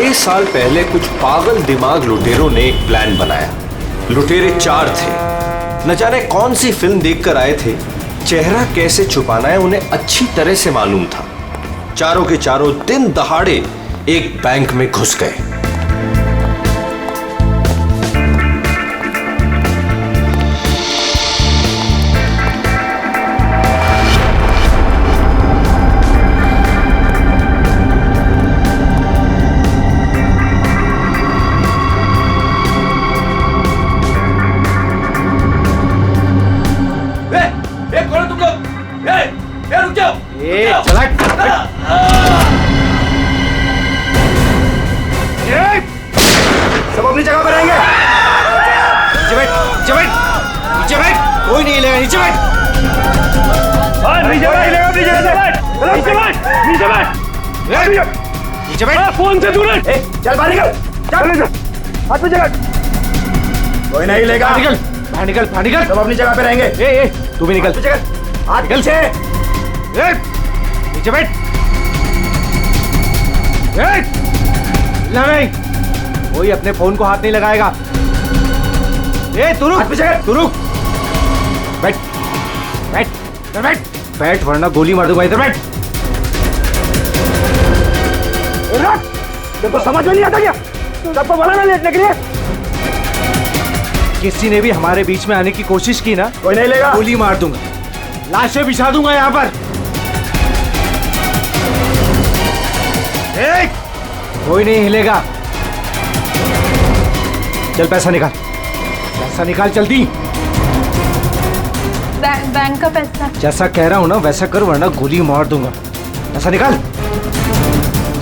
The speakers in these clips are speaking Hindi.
6 साल पहले कुछ पागल दिमाग लुटेरों ने एक प्लान बनाया। लुटेरे 4 थे। न जाने कौन सी फिल्म देखकर आए थे। चेहरा कैसे छुपाना है उन्हें अच्छी तरह से मालूम था। चारों के चारों दिन दहाड़े एक बैंक में घुस गए। सब अपनी जगह पर रहेंगे। नीचे बैठ, नीचे बैठ, नीचे बैठ, कोई नहीं हिलेगा। नीचे बैठ, नीचे बैठ, नीचे बैठ, नीचे बैठ, नीचे बैठ। फोन से दूर चल, बाहर निकल, चल, हाथ में जगह, कोई नहीं हिलेगा। निकल, बाहर निकल, बाहर निकल। सब अपनी जगह पे रहेंगे। तू भी निकल, हाथ निकल से। नीचे बैठ, नहीं, कोई अपने फोन को हाथ नहीं लगाएगा। तू रुक, तू रुक, बैठ, बैठ, इधर बैठ, बैठ वरना गोली मार दूंगा। इधर बैठ। देखो समझ में नहीं आता क्या? सबको बोला ना लेटने के लिए। किसी ने भी हमारे बीच में आने की कोशिश की ना, कोई नहीं लेगा, गोली मार दूंगा, लाशें बिछा दूंगा यहाँ पर। कोई नहीं हिलेगा। चल पैसा निकाल, पैसा निकाल जल्दी। बैंक का पैसा। जैसा कह रहा हूं ना वैसा कर वरना गोली मार दूंगा। पैसा निकाल,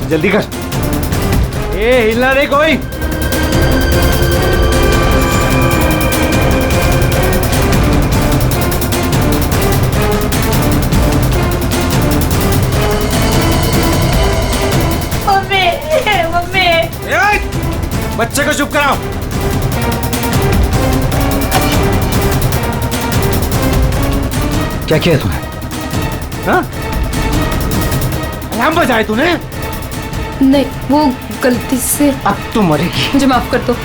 जल्दी कर। हिलना नहीं कोई। बच्चे को चुप कराओ। क्या किया तूने? हाँ? अलार्म बजाए तूने? नहीं, वो गलती से। अब तो मरेगी। मुझे माफ कर दो।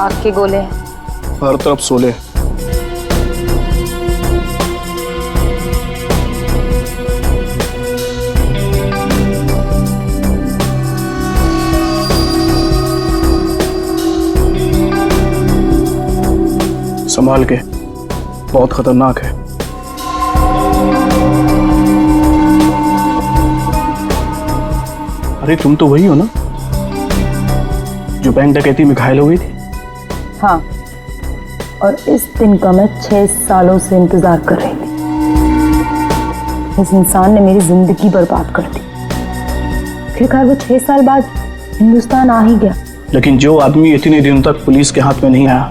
आग के गोले हैं हर तरफ, सोले। संभाल के, बहुत खतरनाक है। अरे तुम तो वही हो ना जो बैंक डकैती में घायल हो गई थी? हाँ, और इस दिन का मैं 6 सालों से इंतजार कर रही थी। इस इंसान ने मेरी जिंदगी बर्बाद कर दी। आखिरकार वो 6 साल बाद हिंदुस्तान आ ही गया। लेकिन जो आदमी इतने दिनों तक पुलिस के हाथ में नहीं आया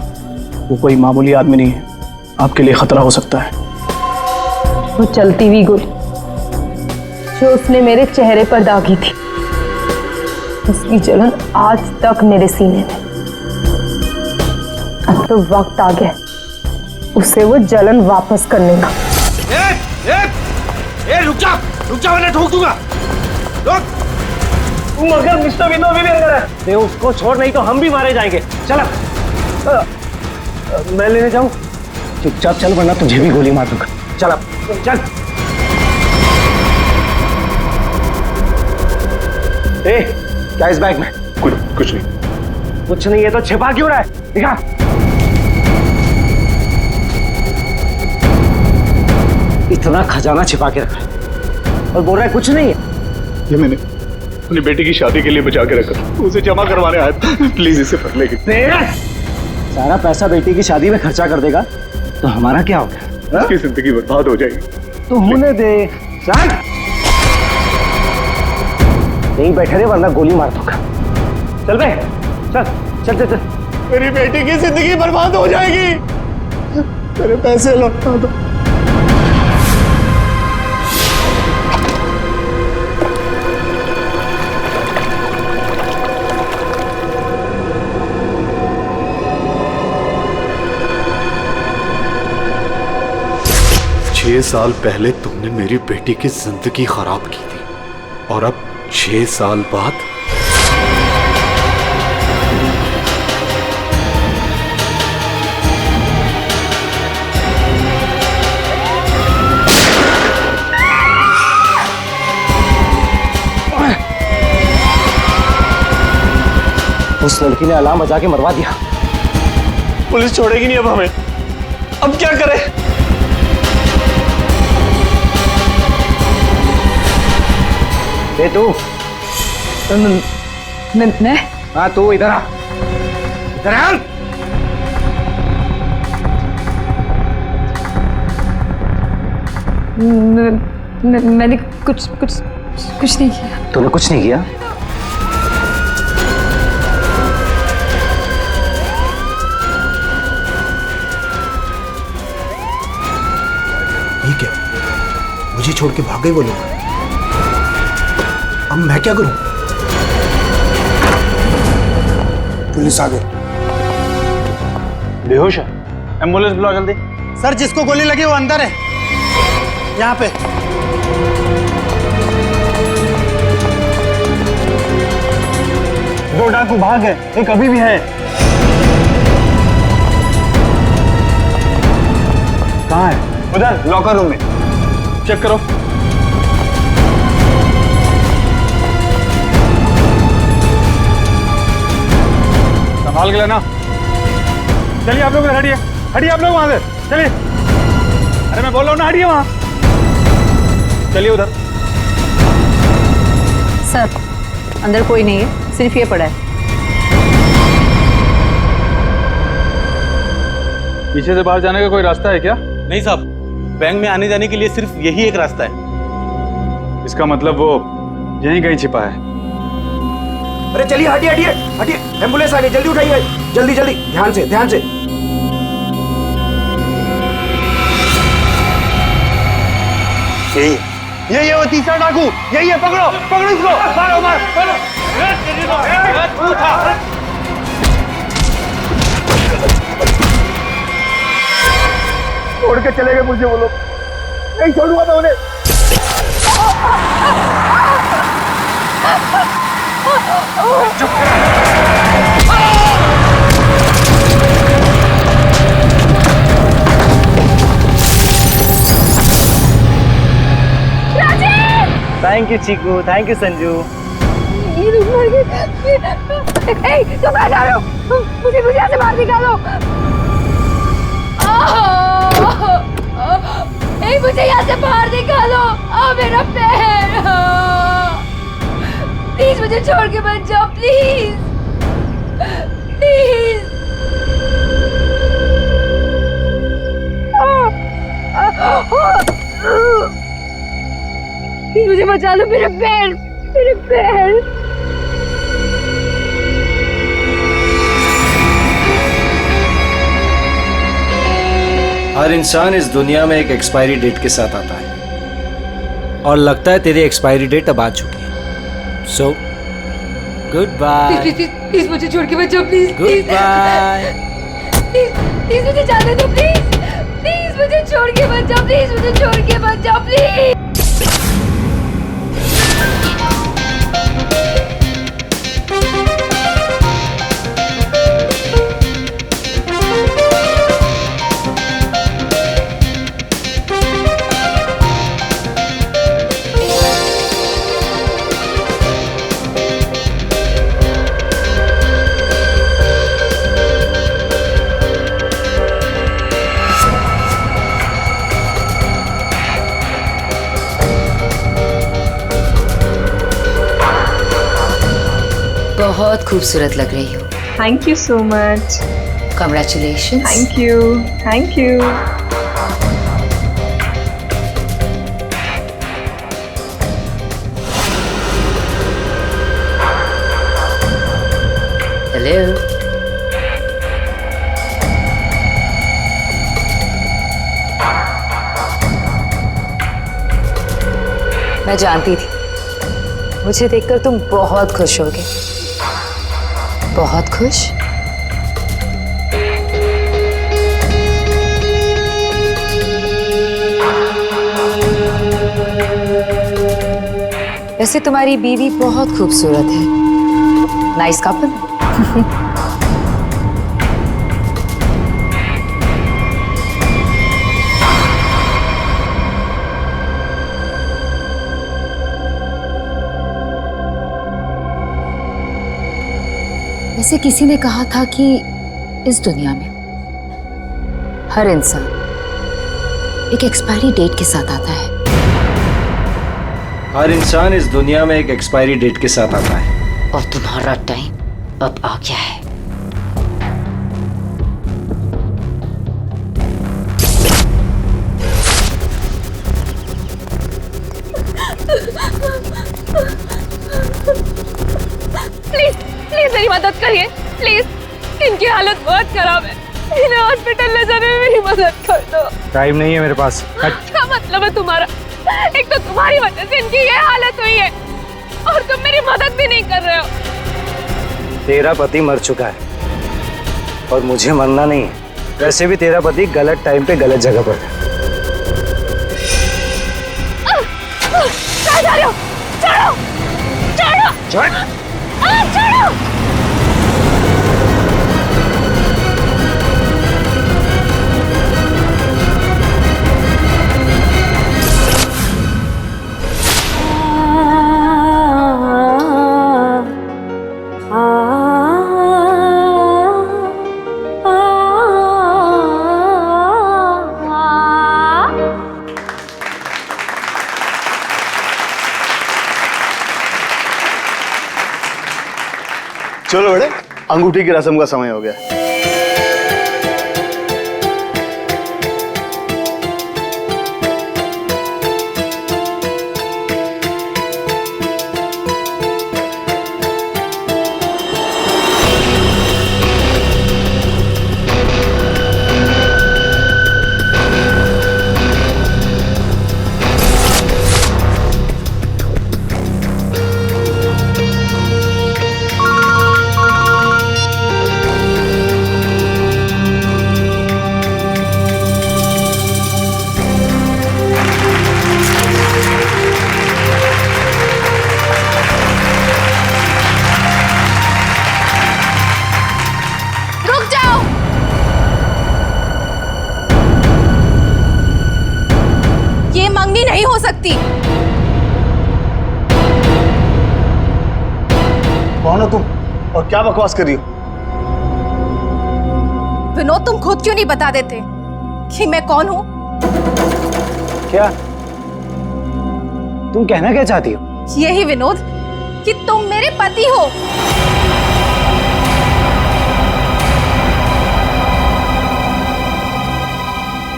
वो कोई मामूली आदमी नहीं है। आपके लिए खतरा हो सकता है। वो चलती हुई गोली जो उसने मेरे चेहरे पर दागी थी, उसकी जलन आज तक मेरे सीने में। अब तो वक्त आ गया उसे वो जलन वापस करने का। रुक जा वरना ठोक दूंगा। रुक। तुम अगर मिस्टर विनो भी अंदर है दे उसको छोड़, नहीं तो हम भी मारे जाएंगे। चल मैं लेने जाऊं? चुपचाप चल वरना तुझे भी गोली मार दूंगा। चल अब चल। क्या इस बैग में? कुछ नहीं। कुछ नहीं है तो छिपा क्यों रहा है? दिखा। इतना खजाना छिपा के रखा है और बोल रहा है कुछ नहीं है। ये मैंने अपनी बेटी की शादी के लिए बचा के रखा, उसे जमा करवाने आया था। प्लीज इसे पढ़ लेगी। सारा पैसा बेटी की शादी में खर्चा कर देगा तो हमारा क्या होगा? उसकी जिंदगी बर्बाद हो जाएगी। तो होने दे। चल यहीं बैठे रहे वरना गोली मार दूंगा। चल बे, चल चल चल चल। मेरी बेटी की जिंदगी बर्बाद हो जाएगी। मेरे पैसे लौटा दो। छह साल पहले तुमने मेरी बेटी की जिंदगी खराब की थी और अब 6 साल बाद उस लड़की ने अलार्म बजा के मरवा दिया। पुलिस छोड़ेगी नहीं अब हमें। अब क्या करें? ए तू, मैं हाँ तू इधर आ, इधर आ। मैंने कुछ नहीं किया। तूने कुछ नहीं किया? ये क्या? मुझे छोड़ के भाग गए वो लोग। अब मैं क्या करूं? पुलिस आ गई। बेहोश है, एम्बुलेंस बुलाओ जल्दी। सर, जिसको गोली लगी वो अंदर है, यहाँ पे। दो डाकू भाग है, एक अभी भी है। कहाँ है? उधर लॉकर रूम में। चेक करो। संभाल के लेना। चलिए आप लोग हटिए, हटिए आप लोग वहां से, चलिए। अरे मैं बोल रहा हूँ ना, हटिए वहां। चलिए उधर। सर, अंदर कोई नहीं है, सिर्फ ये पड़ा है। पीछे से बाहर जाने का कोई रास्ता है क्या? नहीं साहब, बैंक में आने जाने के लिए सिर्फ यही एक रास्ता है। इसका मतलब वो यहीं कहीं छिपा है। अरे चलिए, हटिए हटिए हटिए, एम्बुलेंस आ गई, जल्दी उठाइए, जल्दी जल्दी, ध्यान से ध्यान से। यही है वो तीसरा डाकू, यही है। पकड़ो पकड़ो इसको, मारो मारो मारो। छोड़ के चले गए मुझे वो लोग, नहीं छोड़ूंगा मैं उन्हें। Thank you Chiku, thank you Sanju. ये लोग मर गए। तुम कहाँ जा रहे हो? मुझे यहाँ से बाहर निकालो। मुझे यहाँ से बाहर निकालो। मेरा पैर। प्लीज मुझे छोड़ के मत जाओ, प्लीज प्लीज। प्लीज मुझे बचा लो, मेरे पैर, मेरे पैर। हर इंसान इस दुनिया में एक एक्सपायरी डेट के साथ आता है और लगता है तेरी एक्सपायरी डेट अब आ चुकी है। So good bye. प्लीज मुझे छोड़ के मत जाओ, प्लीज गुड बाय। प्लीज मुझे जाने दो, प्लीज प्लीज मुझे छोड़ के मत जाओ, प्लीज मुझे छोड़ के मत जाओ, प्लीज। बहुत खूबसूरत लग रही हो। Thank you so much. Congratulations. Thank you, thank you. Hello. मैं जानती थी मुझे देखकर तुम बहुत खुश होगे। बहुत खुश। वैसे तुम्हारी बीवी बहुत खूबसूरत है। Nice couple. वैसे किसी ने कहा था कि इस दुनिया में हर इंसान एक एक्सपायरी डेट के साथ आता है। हर इंसान इस दुनिया में एक एक्सपायरी डेट के साथ आता है। और तुम्हारा टाइम अब आ गया है। प्लीज प्लीज मेरी मदद करिए प्लीज। इनकी हालत बहुत खराब है, इन्हें हॉस्पिटल ले जाने में मेरी मदद कर दो। टाइम नहीं है मेरे पास। क्या मतलब है तुम्हारा? एक तो तुम्हारी वजह से इनकी ये हालत हुई है और तुम मेरी मदद भी नहीं कर रहे हो। तेरा पति मर चुका है और मुझे मरना नहीं है। वैसे भी तेरा पति गलत टाइम पे गलत जगह पर है। कहाँ जा रहे हो? छोड़ो छोड़ो छोड़ो। चलो बेटे, अंगूठी की रस्म का समय हो गया। नहीं हो सकती। कौन हो तुम और क्या बकवास कर रही हो? विनोद, तुम खुद क्यों नहीं बता देते कि मैं कौन हूँ? क्या तुम कहना क्या चाहती हो? यही विनोद कि तुम मेरे पति हो।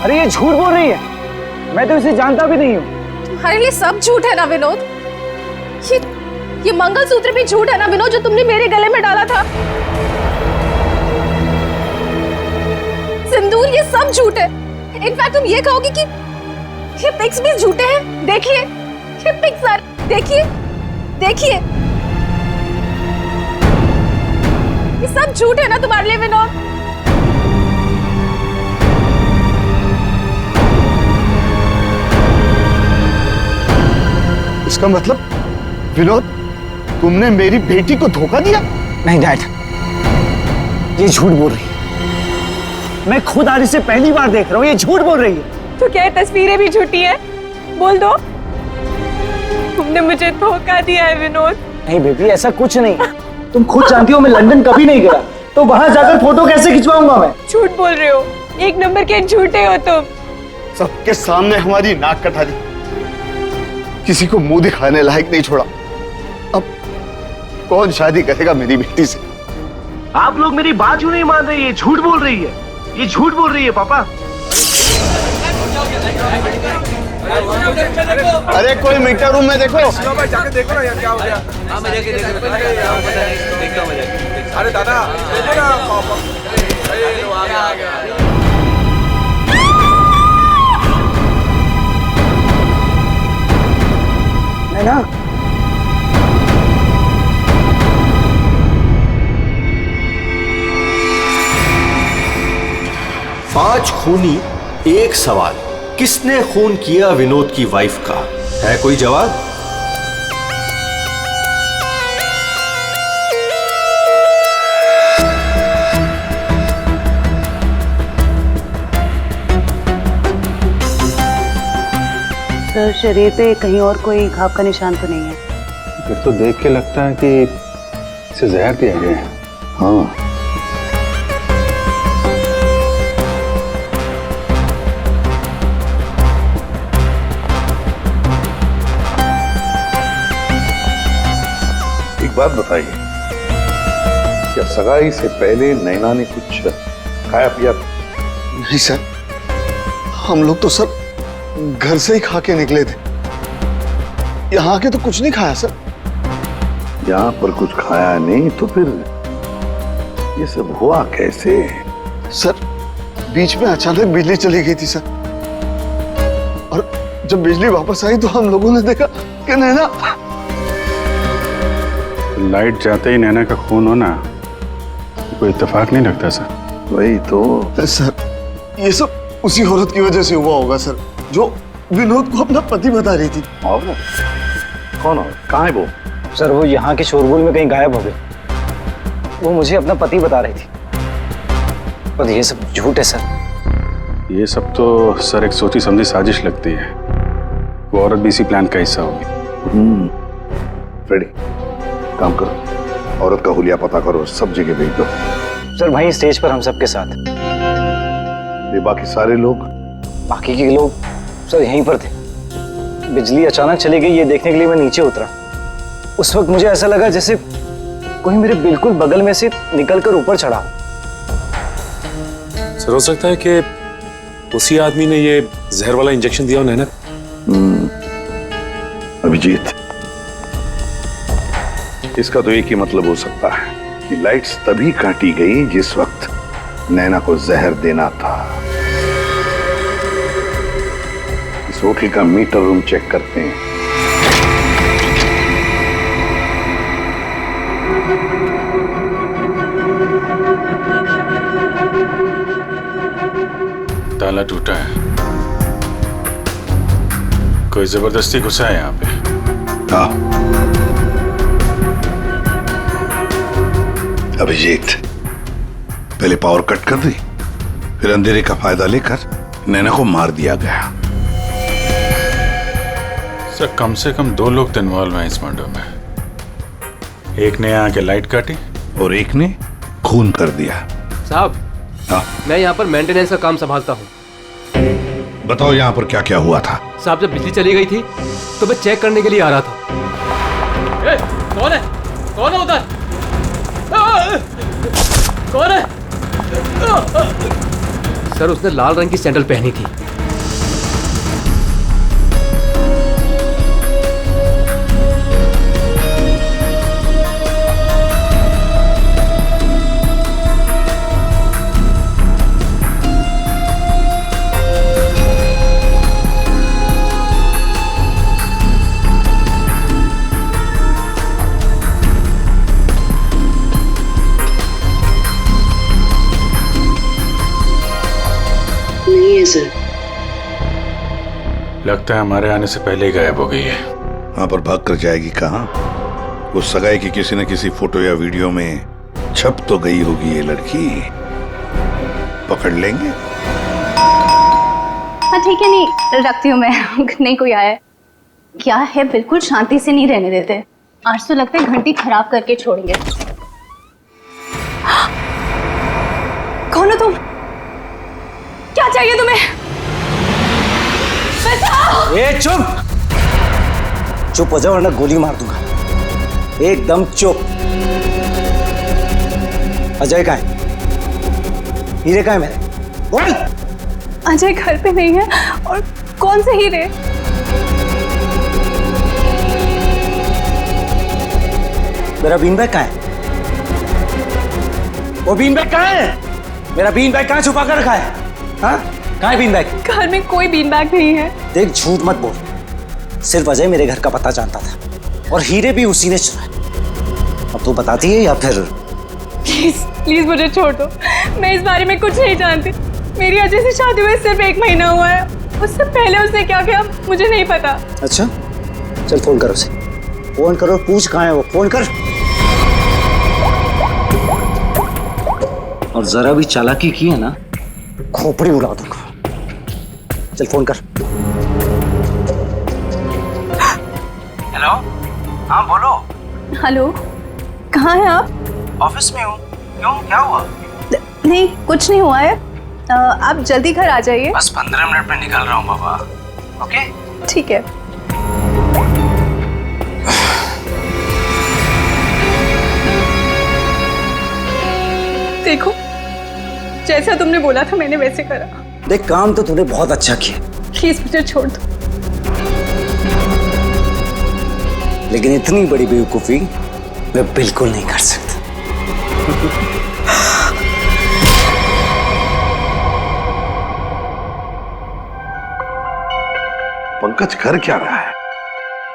अरे ये झूठ बोल रही है, मैं तो इसे जानता भी नहीं हूँ। तुम्हारे लिए सब झूठ है ना विनोद? ये मंगलसूत्र भी झूठ है ना विनोद, जो तुमने मेरे गले में डाला था? सिंदूर, ये सब झूठ है। इनफैक्ट तुम ये कहोगे कि ये पिक्स भी झूठे हैं। देखिए ये पिक्स, देखिए देखिए, ये सब झूठ है ना तुम्हारे लिए विनोद? इसका मतलब विनोद, तुमने मेरी बेटी को धोखा दिया? नहीं डैड, ये झूठ बोल रही है। मैं खुद आज इसे पहली बार देख रहा हूँ, ये झूठ बोल रही है। तो क्या ये तस्वीरें भी झूठी है? बोल दो, तुमने मुझे धोखा दिया है विनोद। नहीं बेबी, ऐसा कुछ नहीं। तुम खुद जानती हो मैं लंदन कभी नहीं गया, तो वहां जाकर फोटो कैसे खिंचवाऊंगा मैं? झूठ बोल रहे हो, एक नंबर के झूठे हो तुम। सबके सामने हमारी नाक कटा दी, किसी को मुंह दिखाने लायक नहीं छोड़ा। अब कौन शादी करेगा मेरी बेटी से? आप लोग मेरी बात क्यों नहीं मान रही है? झूठ बोल रही है, ये झूठ बोल रही है पापा। अरे कोई मीटर रूम में देखो। जाके देखो ना यार क्या हो गया। हाँ मैं जाके देखता हूँ। अरे दादा देखो ना, आ गया। नैना, पांच खूनी एक सवाल, किसने खून किया विनोद की वाइफ का? है कोई जवाब? सर, शरीर पे कहीं और कोई घाव का निशान तो नहीं है? फिर तो देख के लगता है कि इसे जहर दिया गया है। हाँ, एक बात बताइए, क्या सगाई से पहले नैना ने कुछ खाया पिया? नहीं सर, हम लोग तो सर घर से ही खा के निकले थे। यहाँ के तो कुछ नहीं खाया सर। यहाँ पर कुछ खाया नहीं तो फिर ये सब हुआ कैसे? सर, बीच में अचानक बिजली चली गई थी सर, और जब बिजली वापस आई तो हम लोगों ने देखा कि नैना। लाइट जाते ही नैना का खून होना कोई इत्तेफाक नहीं लगता सर। वही तो सर, ये सब उसी औरत की वजह से हुआ होगा सर, जो विनोद को अपना पति बता रही थी। और कौन और कहाँ है वो? सर वो यहाँ के शोरगुल में कहीं गायब हो गई। वो मुझे अपना पति बता रही थी, पर ये सब झूठ है सर। ये सब तो सर एक सोची समझी साजिश लगती है। वो औरत भी इसी प्लान का हिस्सा होगी। फ्रेडी, काम करो, औरत का हुलिया पता करो, सब जगह भेज दो। सर वहीं स्टेज पर हम सबके साथ। ये बाकी सारे लोग? बाकी के लोग सर यहीं पर थे। बिजली अचानक चली गई ये देखने के लिए मैं नीचे उतरा। उस वक्त मुझे ऐसा लगा जैसे कोई मेरे बिल्कुल बगल में से निकलकर ऊपर चढ़ा। सर हो सकता है कि उसी आदमी ने ये जहर वाला इंजेक्शन दिया हो नैना। अभिजीत, इसका तो एक ही मतलब हो सकता है कि लाइट्स तभी काटी गई जिस वक्त नैना को जहर देना था। इस होटल का मीटर रूम चेक करते हैं। ताला टूटा है, कोई जबरदस्ती घुसा है यहाँ पे। हाँ अभिजीत, पहले पावर कट कर दी, फिर अंधेरे का फायदा लेकर नैना को मार दिया गया। सर कम से कम 2 लोग तो इन्वॉल्व हैं इस मर्डर में। एक ने आके लाइट काटी और एक ने खून कर दिया। साहब, हाँ? मैं यहाँ पर मेंटेनेंस का काम संभालता हूँ। बताओ यहाँ पर क्या क्या हुआ था? साहब जब बिजली चली गई थी तो मैं चेक करने के लिए आ रहा था। ए, कौन है? कौन है उधर? कौन है? सर उसने लाल रंग की सैंडल पहनी थी। लगता है हमारे आने से पहले ही गायब हो गई है। वहां पर भाग कर जाएगी कहाँ? उस सगाई की किसी न किसी फोटो या वीडियो में छप तो गई होगी ये लड़की। पकड़ लेंगे। हाँ ठीक है, नहीं रखती हूँ मैं। नहीं कोई आया है क्या है? बिल्कुल शांति से नहीं रहने देते। आज तो लगता है घंटी खराब करके छोड़ेंगे। कौन हो तुम? क्या चाहिए तुम्हें? ए चुप! चुप हो जाओ वरना गोली मार दूंगा। एकदम चुप। अजय कहाँ है? हीरे कहाँ है मेरे? बोल। अजय घर पे नहीं है। और कौन से हीरे? मेरा बीन बैग कहाँ है? वो बीन बैग कहाँ है? मेरा बीन बैग कहाँ छुपा कर रखा है? हाँ? कहाँ है बीन बैग? घर में कोई बीन बैग नहीं है। देख झूठ मत बोल। सिर्फ अजय मेरे घर का पता जानता था और हीरे भी उसी ने चुराए। अब तू बताती है या फिर? प्लीज प्लीज मुझे छोड़ दो, मैं इस बारे में कुछ नहीं जानती। मेरी अजय से शादी हुए सिर्फ 1 महीना हुआ है, उससे पहले उसने क्या किया मुझे नहीं पता। अच्छा चल फोन करो उसे, फोन करो, पूछ कहाँ है वो, फोन कर। और जरा भी चालाकी की है ना, खोपड़ी उड़ा दूंगा। चल फोन कर। हेलो, हाँ बोलो। हेलो, कहाँ हैं आप? ऑफिस में हूँ। क्यों, क्या हुआ? नहीं कुछ नहीं हुआ है, आप जल्दी घर आ जाइए। बस 15 मिनट में निकल रहा हूँ बाबा। ओके ठीक है। देखो जैसा तुमने बोला था मैंने वैसे करा। देख काम तो तूने बहुत अच्छा किया, प्लीज मुझे छोड़ दो। लेकिन इतनी बड़ी बेवकूफी मैं बिल्कुल नहीं कर सकता। पंकज कर क्या रहा है?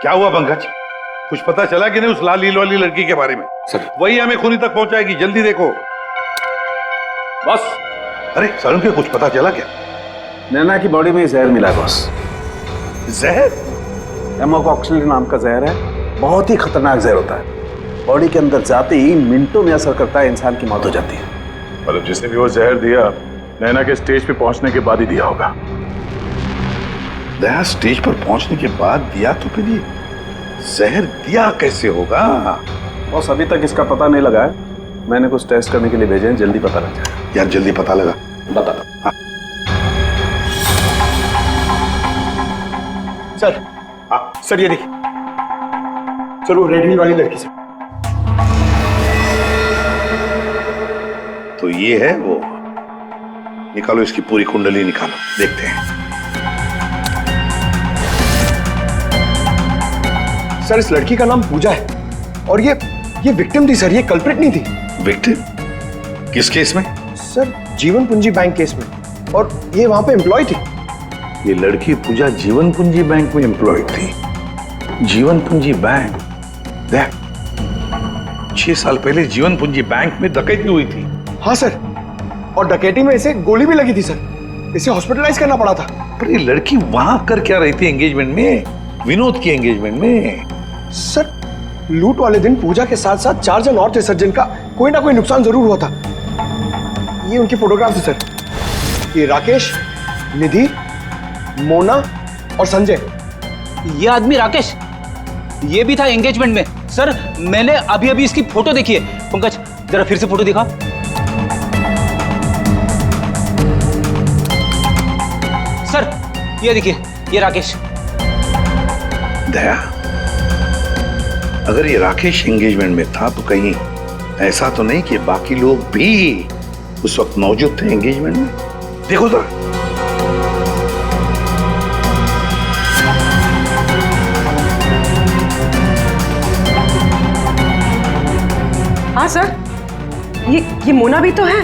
क्या हुआ पंकज? कुछ पता चला कि नहीं उस लाल लील वाली लड़की के बारे में? सर वही हमें खूनी तक पहुंचाएगी, जल्दी देखो। बॉस, अरे सरुण के कुछ पता चला क्या? नैना की बॉडी में जहर मिला है बॉस। जहर? एमोकॉक्सिलिन नाम का जहर है, बहुत ही खतरनाक जहर होता है। बॉडी के अंदर जाते ही मिनटों में असर करता है, इंसान की मौत हो जाती है। मतलब जिसने भी वो जहर दिया नैना के स्टेज पे पहुंचने के बाद ही दिया होगा। दया स्टेज पर पहुंचने के बाद दिया तो फिर ये जहर दिया कैसे होगा? बॉस अभी तक इसका पता नहीं लगा है, मैंने कुछ टेस्ट करने के लिए भेजे हैं, जल्दी पता लग जाएगा। यार जल्दी पता लगा, बता। हाँ। सर, हाँ सर ये देखिए सर, वो रेड हिल वाली लड़की सर। तो ये है वो। निकालो इसकी पूरी कुंडली निकालो, देखते हैं। सर इस लड़की का नाम पूजा है और ये विक्टिम थी सर, ये कल्प्रिट नहीं थी। विक्टिम? किस केस में? सर जीवन पूंजी बैंक केस में, और ये वहां पे एम्प्लॉय थी। ये लड़की पूजा जीवन पूंजी बैंक में एम्प्लॉय थी। जीवन पूंजी बैंक? देख 6 साल पहले जीवन पूंजी बैंक में डकैती हुई थी। हाँ सर, और डकैती में इसे गोली भी लगी थी सर, इसे हॉस्पिटलाइज करना पड़ा था। पर ये लड़की वहां कर क्या रही थी एंगेजमेंट में, विनोद की एंगेजमेंट में? सर लूट वाले दिन पूजा के साथ साथ 4 जन और थे सर, जिनका कोई ना कोई नुकसान जरूर हुआ था। ये उनकी फोटोग्राफ है सर, ये राकेश, निधि, मोना और संजय। ये आदमी राकेश, ये भी था एंगेजमेंट में। सर मैंने अभी अभी इसकी फोटो देखी है। पंकज जरा फिर से फोटो दिखा। सर ये देखिए, ये राकेश। दया, अगर ये राकेश एंगेजमेंट में था तो कहीं ऐसा तो नहीं कि बाकी लोग भी उस वक्त मौजूद थे एंगेजमेंट में? देखो तो। हाँ सर, ये मोना भी तो है।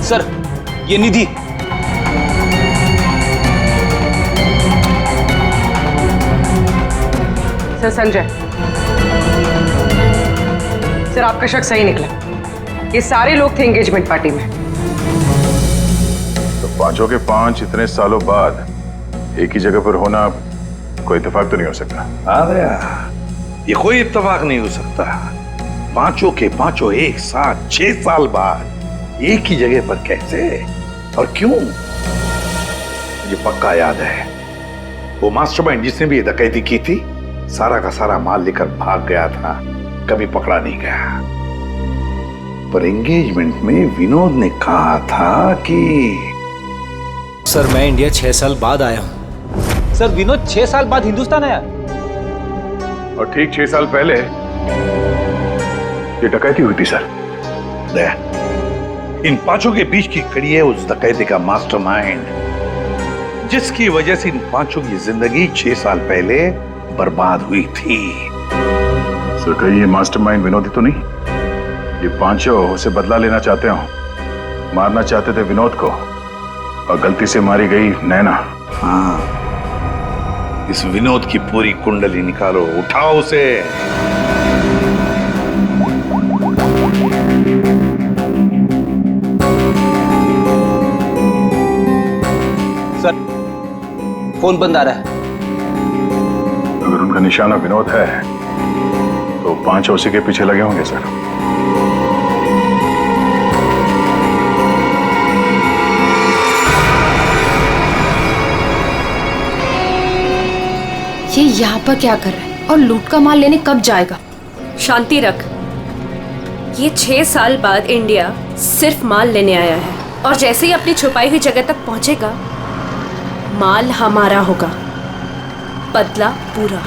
सर ये निधि। सर संजय, सर आपका शक सही निकला, ये सारे लोग थे एंगेजमेंट पार्टी में। तो पांचों के 5 इतने सालों बाद एक ही जगह पर होना कोई इत्तेफाक तो नहीं हो सकता। हाँ दया, ये कोई इत्तेफाक नहीं हो सकता। पांचों के पांचों एक साथ 6 साल बाद एक ही जगह पर कैसे और क्यों? मुझे पक्का याद है, वो मास्टरमाइंड जिसने भी ये डकैती की थी सारा का सारा माल लेकर भाग गया था, कभी पकड़ा नहीं गया। पर एंगेजमेंट में विनोद ने कहा था कि सर मैं इंडिया 6 साल बाद आया हूं। सर विनोद 6 साल बाद हिंदुस्तान आया, और ठीक 6 साल पहले ये डकैती हुई थी सर। दया, इन पांचों के बीच की कड़ी है उस डकैती का मास्टरमाइंड, जिसकी वजह से इन पांचों की जिंदगी 6 साल पहले बर्बाद हुई थी। सर कहीं ये मास्टरमाइंड विनोद ही तो नहीं? ये पांचों उसे बदला लेना चाहते हो, मारना चाहते थे विनोद को और गलती से मारी गई नैना। हाँ, इस विनोद की पूरी कुंडली निकालो, उठाओ उसे। सर फोन बंद आ रहा है। अगर उनका निशाना विनोद है तो 5 उसी के पीछे लगे होंगे सर। ये यहाँ पर क्या कर रहा है और लूट का माल लेने कब जाएगा? शांति रख। ये 6 साल बाद इंडिया सिर्फ माल लेने आया है और जैसे ही अपनी छुपाई हुई जगह तक पहुंचेगा माल हमारा होगा, बदला पूरा।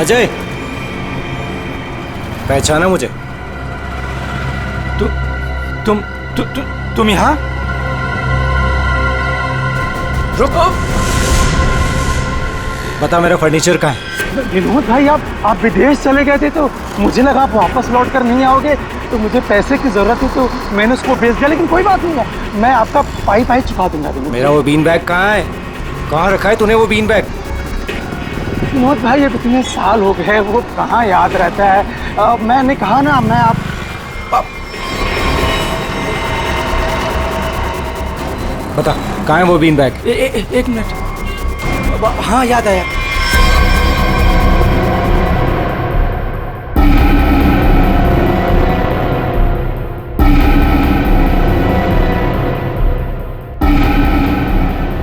अजय, पहचाना मुझे? तुम यहाँ? रुको, बता मेरा फर्नीचर कहाँ है? विनोद भाई, आप विदेश चले गए थे तो मुझे लगा आप वापस लौट कर नहीं आओगे, तो मुझे पैसे की जरूरत थी तो मैंने उसको बेच दिया। लेकिन कोई बात नहीं है, मैं आपका पाई चुका दूंगा। मेरा वो बीन बैग कहाँ है? कहाँ रखा है तूने वो बीन बैग? विनोद भाई, अब इतने साल हो गए, वो कहाँ याद रहता है। मैंने कहा ना, मैं आप बता कहाँ है वो बीन बैग? एक मिनट। हाँ, याद आया।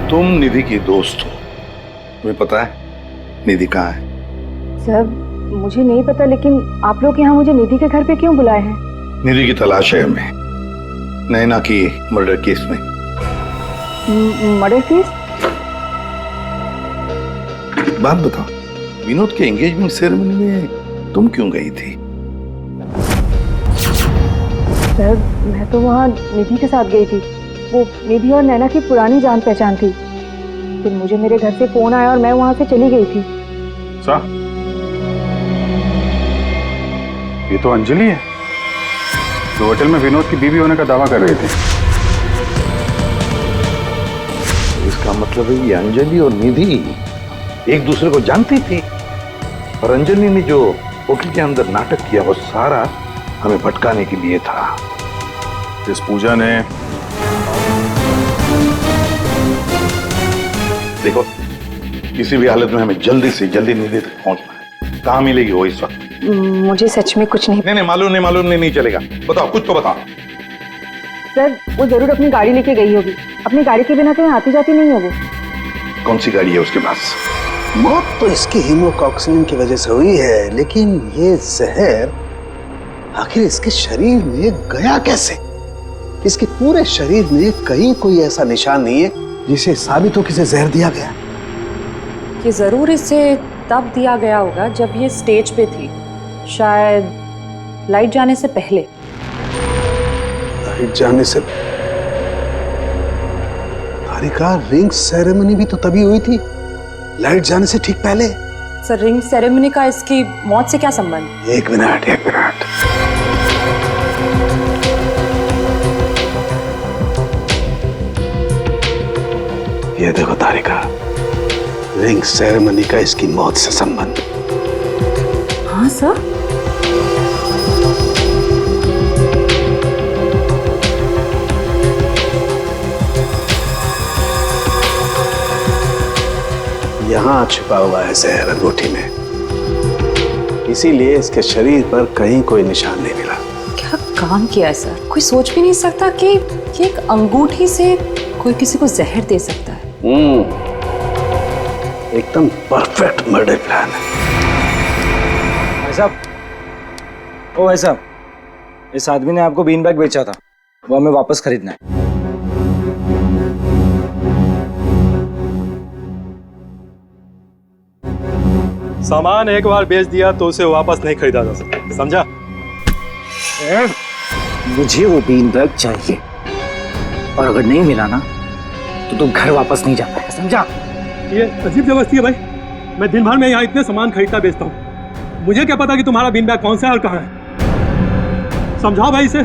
तुम निधि की दोस्त हो, तुम्हें पता है निधि कहाँ है? सर, मुझे नहीं पता, लेकिन आप लोग यहाँ मुझे निधि के घर पे क्यों बुलाए हैं? निधि की तलाश है हमें, नैना की मर्डर केस में। Murder case? बात बताओ, विनोद के एंगेजमेंट सेरेमनी में तुम क्यों गई थी? सर, मैं तो वहाँ निधि के साथ गई थी। वो निधि और नैना की पुरानी जान पहचान थी। फिर मुझे मेरे घर से फोन आया और मैं वहाँ से चली गई थी। ये तो अंजलि है जो होटल में विनोद की बीवी होने का दावा कर रही थी। इसका मतलब है ये अंजलि और निधि एक दूसरे को जानती थी, और अंजलि ने जो होटल के अंदर नाटक किया वो सारा हमें भटकाने के लिए था। इस पूजा ने देखो, किसी भी हालत में हमें जल्दी से जल्दी निधि तक पहुंचना है। कहाँ मिलेगी वो इस वक्त? मुझे सच में कुछ नहीं मालूम नहीं चलेगा। बताओ, कुछ तो बताओ। सर, वो जरूर अपनी गाड़ी लेके गई होगी। अपनी गाड़ी के बिना कहीं आती जाती नहीं होगी। कौन सी गाड़ी है उसके पास? मौत तो इसकी हीमोकॉक्सिन की वजह से हुई है, लेकिन ये जहर आखिर इसके शरीर में गया कैसे? इसके पूरे शरीर में कहीं कोई ऐसा निशान नहीं है जिसे साबित हो कि इसे जहर दिया गया। ये जरूर इसे तब दिया गया होगा जब ये स्टेज पे थी, शायद लाइट जाने से पहले। लाइट जाने से? तारिका, रिंग सेरेमनी भी तो तभी हुई थी, लाइट जाने से ठीक पहले। सर, रिंग सेरेमनी का इसकी मौत से क्या संबंध? एक मिनट। ये देखो तारिका, रिंग सेरेमनी का इसकी मौत से संबंध। हाँ सर। यहाँ छिपा हुआ है जहर अंगूठी में, इसीलिए इसके शरीर पर कहीं कोई निशान नहीं मिला। क्या काम किया है सर? कोई सोच भी नहीं सकता कि एक अंगूठी से कोई किसी को जहर दे सकता है। एकदम परफेक्ट मर्डर प्लान है। भाई साहब, ओ भाई साहब, इस आदमी ने आपको बीन बैग बेचा था, वो हमें वापस खरीदना है। सामान एक बार बेच दिया तो उसे वापस नहीं खरीदा जा सकता, समझा? मुझे वो बीन बैग चाहिए, और अगर नहीं मिला ना तो तुम घर वापस नहीं जा पाएगा, समझा? ये अजीब जबरदस्ती है भाई। मैं दिन भर में यहाँ इतने सामान खरीदता बेचता हूँ, मुझे क्या पता कि तुम्हारा बीन बैग कौन सा है और कहाँ है? समझाओ भाई इसे।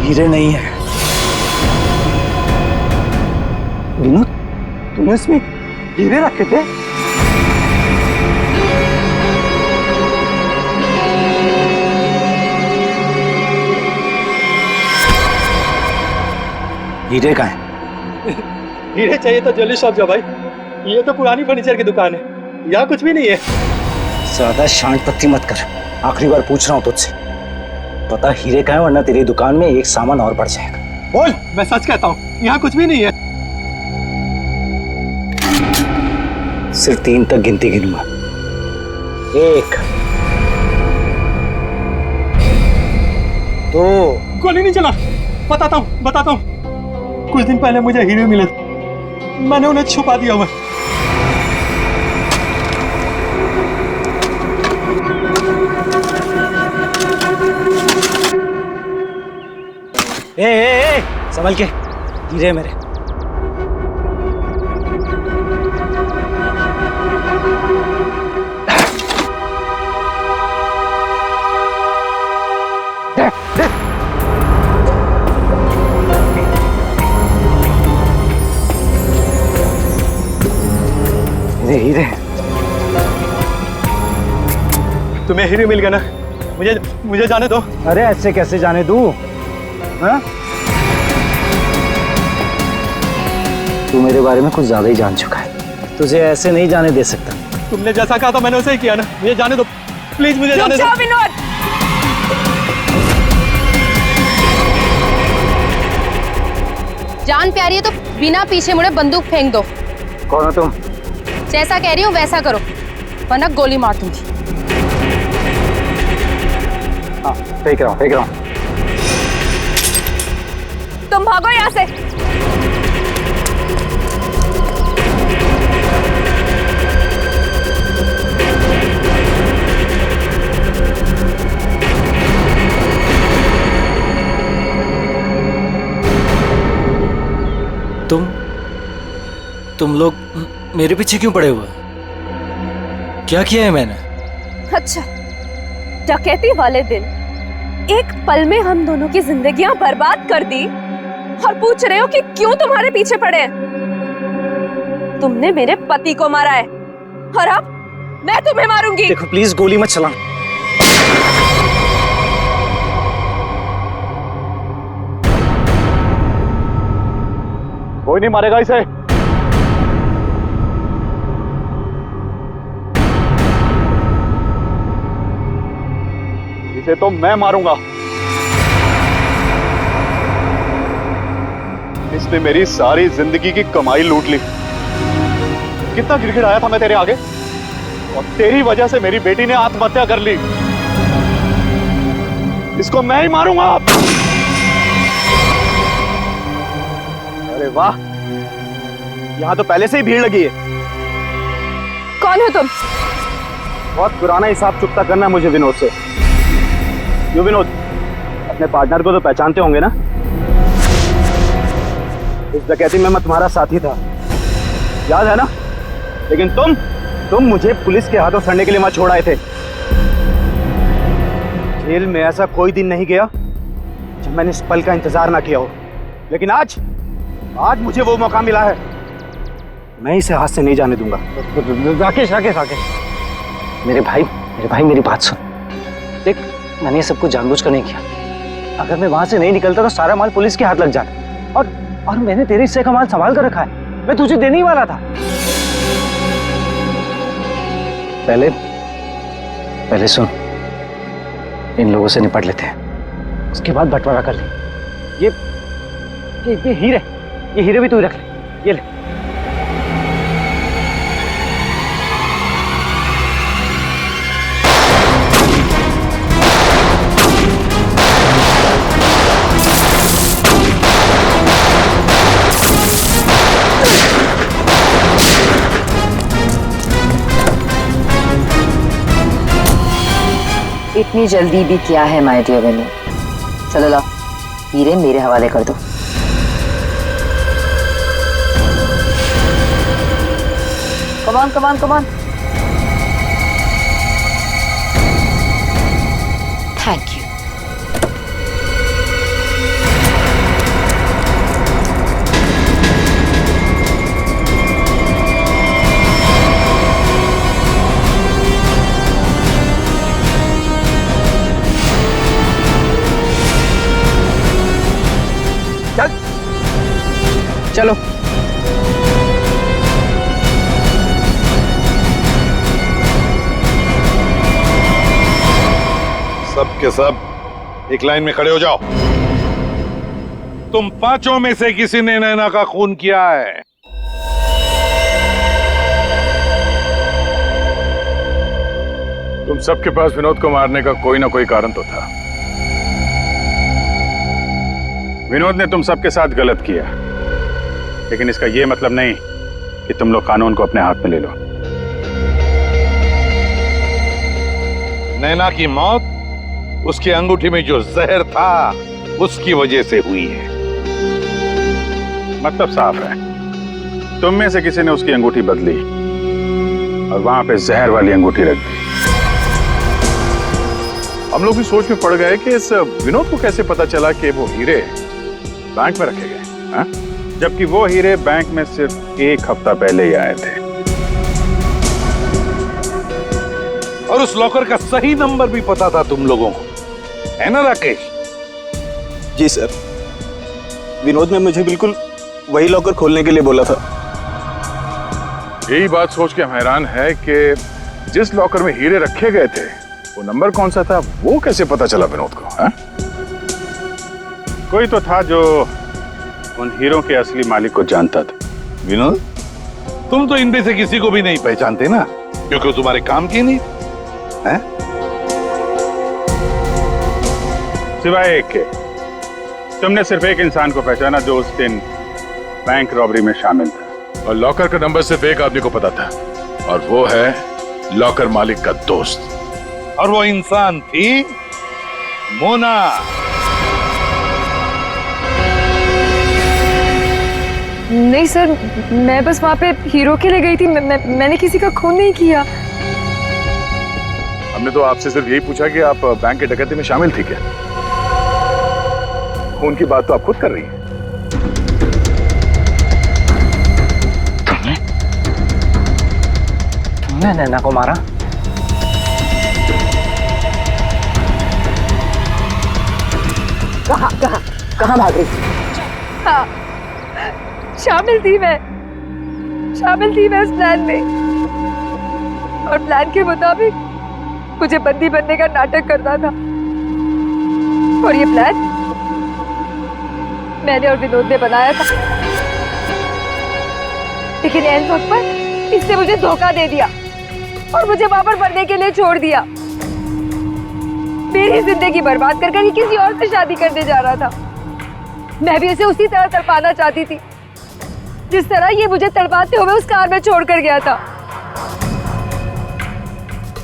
हीरे नहीं है। विनोद, तूने इसमें हीरे रखे थे? हीरे कहाँ है? हीरे चाहिए तो ज्वेलरी शॉप जाओ भाई, ये तो पुरानी फर्नीचर की दुकान है, यहाँ कुछ भी नहीं है। ज्यादा शांत पत्ती मत कर, आखिरी बार पूछ रहा हूँ तुझसे, पता हीरे कहाँ है, वरना तेरी दुकान में एक सामान और बढ़ जाएगा। बोल। मैं सच कहता हूँ, यहाँ कुछ भी नहीं है। सिर्फ 3 तक गिनती गिनूंगा। 1 2। गोली नहीं चला, बताता हूँ। कुछ दिन पहले मुझे हीरे मिले, मैंने उन्हें छुपा दिया हुआ। ए, संभल के, हीरे मेरे। हीरे तुम्हें हीरे मिल गया ना, मुझे जाने दो। अरे ऐसे कैसे जाने दूं? हाँ? तू मेरे बारे में कुछ ज्यादा ही जान चुका है, तुझे ऐसे नहीं जाने दे सकता। तुमने जैसा कहा था मैंने वैसे ही किया ना, मुझे जाने दो प्लीज, मुझे जाने दो। विनोद, जान प्यारी है तो बिना पीछे मुड़े बंदूक फेंक दो। कौन हो तुम? जैसा कह रही हूँ वैसा करो, वरना गोली मार दूंगी। हाँ, फेंक रहा हूँ। तुम भागो यहाँ से। तुम लोग मेरे पीछे क्यों पड़े हुए? क्या किया है मैंने? अच्छा, डकैती वाले दिन एक पल में हम दोनों की जिंदगियां बर्बाद कर दी और पूछ रहे हो कि क्यों तुम्हारे पीछे पड़े हैं? तुमने मेरे पति को मारा है और अब मैं तुम्हें मारूंगी। देखो प्लीज गोली मत चला। कोई नहीं मारेगा इसे। इसे तो मैं मारूंगा। इसने मेरी सारी जिंदगी की कमाई लूट ली। कितना गिड़गिड़ाया था मैं तेरे आगे, और तेरी वजह से मेरी बेटी ने आत्महत्या कर ली। इसको मैं ही मारूंगा। अरे वाह, यहां तो पहले से ही भीड़ लगी है। कौन हो तुम? बहुत पुराना हिसाब चुकता करना है मुझे विनोद से। क्यों विनोद, अपने पार्टनर को तो पहचानते होंगे ना? इस डकैती में मैं तुम्हारा साथी था, याद है ना? लेकिन तुम मुझे पुलिस के हाथों सड़ने के लिए वहां छोड़ आए थे। जेल में ऐसा कोई दिन नहीं गया जब मैंने इस पल का इंतजार ना किया हो। लेकिन आज मुझे वो मौका मिला है, मैं इसे हाथ से नहीं जाने दूंगा। राकेश, मेरे भाई मेरी बात सुन। देख, मैंने ये सब कुछ जानबूझ कर नहीं किया। अगर मैं वहां से नहीं निकलता तो सारा माल पुलिस के हाथ लग जाता। और मैंने तेरे हिस्से का माल संभाल कर रखा है, मैं तुझे देने ही वाला था। पहले सुन, इन लोगों से निपट लेते हैं, उसके बाद बंटवारा कर ले। ये हीरे भी तू रख ले, ये ले। इतनी जल्दी भी क्या है माय डियर विनू? चलो लाओ, हीरे मेरे हवाले कर दो। Come on. Thank you. चलो। सब के सब एक लाइन में खड़े हो जाओ। तुम पांचों में से किसी ने नैना का खून किया है? तुम सबके पास विनोद को मारने का कोई ना कोई कारण तो था। विनोद ने तुम सबके साथ गलत किया, लेकिन इसका यह मतलब नहीं कि तुम लोग कानून को अपने हाथ में ले लो। नैना की मौत उसकी अंगूठी में जो जहर था उसकी वजह से हुई है। मतलब साफ है, तुम में से किसी ने उसकी अंगूठी बदली और वहां पे जहर वाली अंगूठी रख दी। हम लोग भी सोच में पड़ गए कि इस विनोद को कैसे पता चला कि वो हीरे बैंक में रखे गए, हाँ? जबकि वो हीरे बैंक में सिर्फ एक हफ्ता पहले ही आए थे। और उस लॉकर का सही नंबर भी पता था तुम लोगों को, है ना राकेश? जी सर, विनोद ने मुझे बिल्कुल वही लॉकर खोलने के लिए बोला था। यही बात सोच के हम हैरान है कि जिस लॉकर में हीरे रखे गए थे वो नंबर कौन सा था, वो कैसे पता चला विनोद को, हाँ? कोई तो था जो उन हीरों के असली मालिक को जानता था। विनोद, तुम तो इनमें से किसी को भी नहीं पहचानते ना, क्योंकि वो तुम्हारे काम की नहीं है। सिवाय एक के, तुमने सिर्फ एक इंसान को पहचाना जो उस दिन बैंक रॉबरी में शामिल था, और लॉकर का नंबर सिर्फ एक आदमी को पता था, और वो है लॉकर मालिक का दोस्त। और वो इंसान थी मोना। नहीं सर, मैं बस वहाँ पे हीरो के लिए गई थी। मैंने किसी का खून नहीं किया। हमने तो आपसे सिर्फ यही पूछा कि आप बैंक के डकैती में शामिल थी क्या? खून की बात तो आप खुद कर रही हैं। तुमने नैना को मारा? कहाँ भाग रही? हाँ, शामिल थी मैं उस प्लान में, और प्लान के मुताबिक मुझे बंदी बनने का नाटक करना था। और ये प्लान मैंने और विनोद ने बनाया था, लेकिन ऐन वक्त पर इसने मुझे धोखा दे दिया और मुझे वहां पर बनने के लिए छोड़ दिया। मेरी जिंदगी बर्बाद कर ये किसी और से शादी करने जा रहा था। मैं भी उसे उसी तरह तड़पाना चाहती थी जिस तरह ये मुझे तड़पाते हुए उस कार में छोड़कर गया था।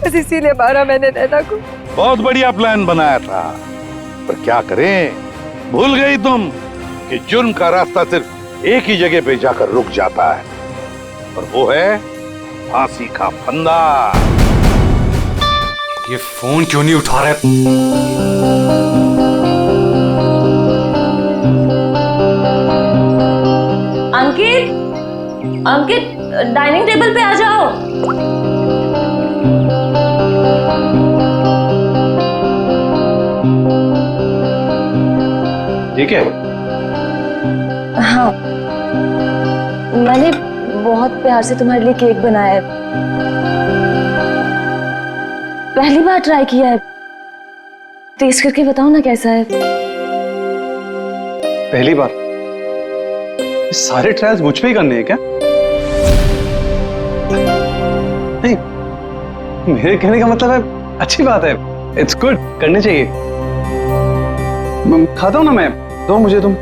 बस इसीलिए मारा मैंने नैना को। बहुत बढ़िया प्लान बनाया था, पर क्या करें, भूल गई तुम कि जुर्म का रास्ता सिर्फ एक ही जगह पे जाकर रुक जाता है, और वो है फांसी का फंदा। ये फोन क्यों नहीं उठा रहा? अंकित, डाइनिंग टेबल पे आ जाओ। ठीक है? हाँ, मैंने बहुत प्यार से तुम्हारे लिए केक बनाया है। पहली बार ट्राई किया है, टेस्ट करके बताओ ना कैसा है। पहली बार? सारे ट्रायल्स मुझ पे ही करने हैं क्या? नहीं, मेरे कहने का मतलब है अच्छी बात है, इट्स गुड, करने चाहिए। खाता हूं ना मैं, दो मुझे तुम।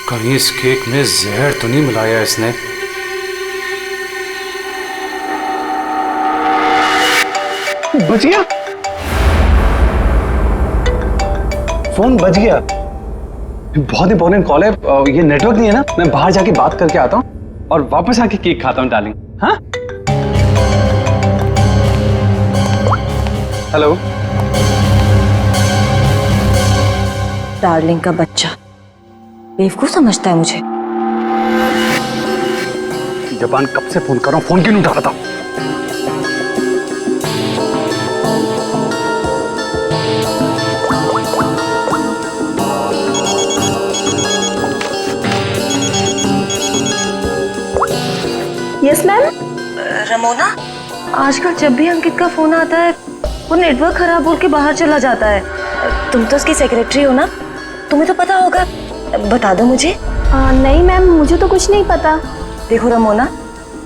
कहीं इस केक में जहर तो नहीं मिलाया इसने? बच गया, फोन बच गया। बहुत इंपॉर्टेंट कॉल है, ये नेटवर्क नहीं है ना, मैं बाहर जाके बात करके आता हूँ और वापस आके केक खाता हूँ डार्लिंग। हाँ, हेलो। डार्लिंग का बच्चा बेवकूफ समझता है मुझे। जबान कब से फोन कर रहा हूँ, फोन क्यों नहीं उठा रहा था? रमोना, आजकल जब भी अंकित का फोन आता है वो नेटवर्क खराब बोल के बाहर चला जाता है। तुम तो उसकी सेक्रेटरी हो ना, तुम्हें तो पता होगा, बता दो मुझे। नहीं मैम, मुझे तो कुछ नहीं पता। देखो रमोना,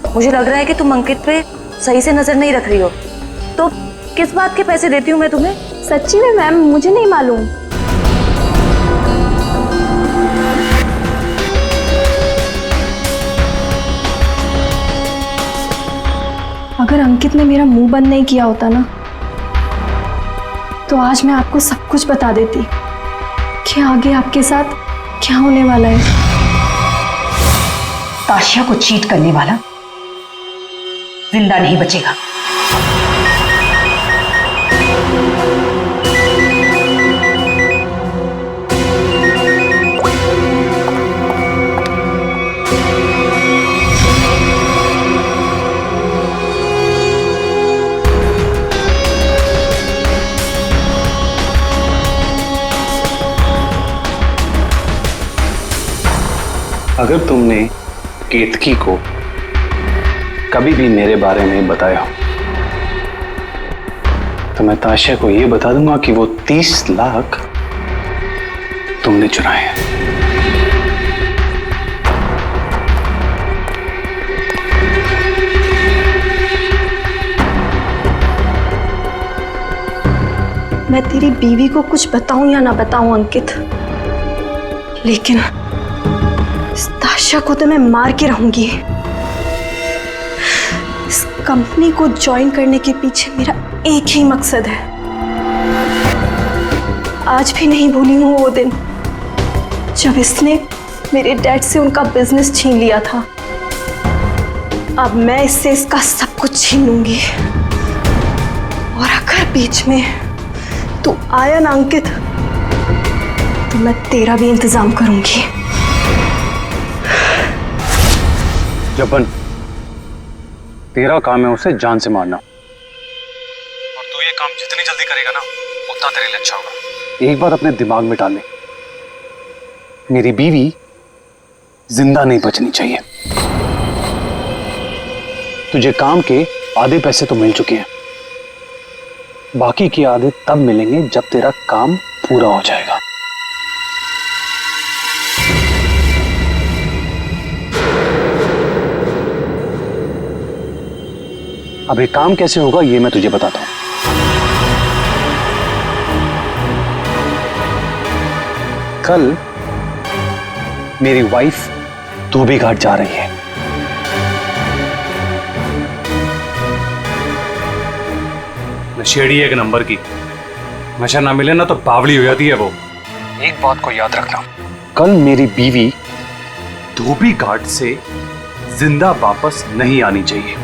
मुझे लग रहा है कि तुम अंकित पे सही से नजर नहीं रख रही हो। तो किस बात के पैसे देती हूँ मैं तुम्हें? सच्ची में मैम, मुझे नहीं मालूम। अगर अंकित ने मेरा मुंह बंद नहीं किया होता ना, तो आज मैं आपको सब कुछ बता देती कि आगे आपके साथ क्या होने वाला है। ताशिया को चीट करने वाला जिंदा नहीं बचेगा। अगर तुमने केतकी को कभी भी मेरे बारे में बताया हो, तो मैं ताशिया को यह बता दूंगा कि वो 30 लाख तुमने चुराए हैं। मैं तेरी बीवी को कुछ बताऊं या ना बताऊं अंकित, लेकिन इस ताशिया को तो मैं मार के रहूंगी। इस कंपनी को ज्वाइन करने के पीछे मेरा एक ही मकसद है। आज भी नहीं भूली हूं वो दिन जब इसने मेरे डैड से उनका बिजनेस छीन लिया था। अब मैं इससे इसका सब कुछ छीन लूंगी। और अगर बीच में तू आया ना अंकित, तो मैं तेरा भी इंतजाम करूंगी। जबन, तेरा काम है उसे जान से मारना, और तू ये काम जितनी जल्दी करेगा ना, उतना तेरे लिए अच्छा होगा। एक बात अपने दिमाग में डाल ले, मेरी बीवी जिंदा नहीं बचनी चाहिए। तुझे काम के आधे पैसे तो मिल चुके हैं, बाकी के आधे तब मिलेंगे जब तेरा काम पूरा हो जाएगा। अब ये काम कैसे होगा ये मैं तुझे बताता हूं। कल मेरी वाइफ धोबी घाट जा रही है। नशेड़ी एक नंबर की, नशा ना मिले ना तो बावली हो जाती है वो। एक बात को याद रखना, कल मेरी बीवी धोबी घाट से जिंदा वापस नहीं आनी चाहिए।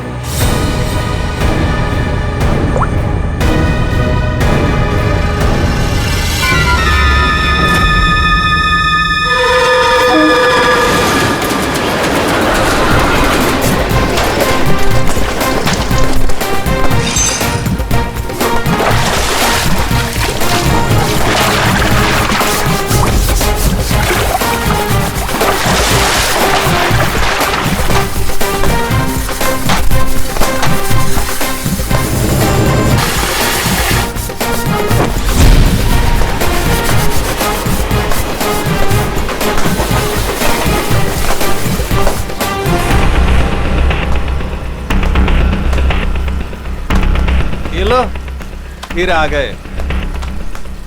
फिर आ गए।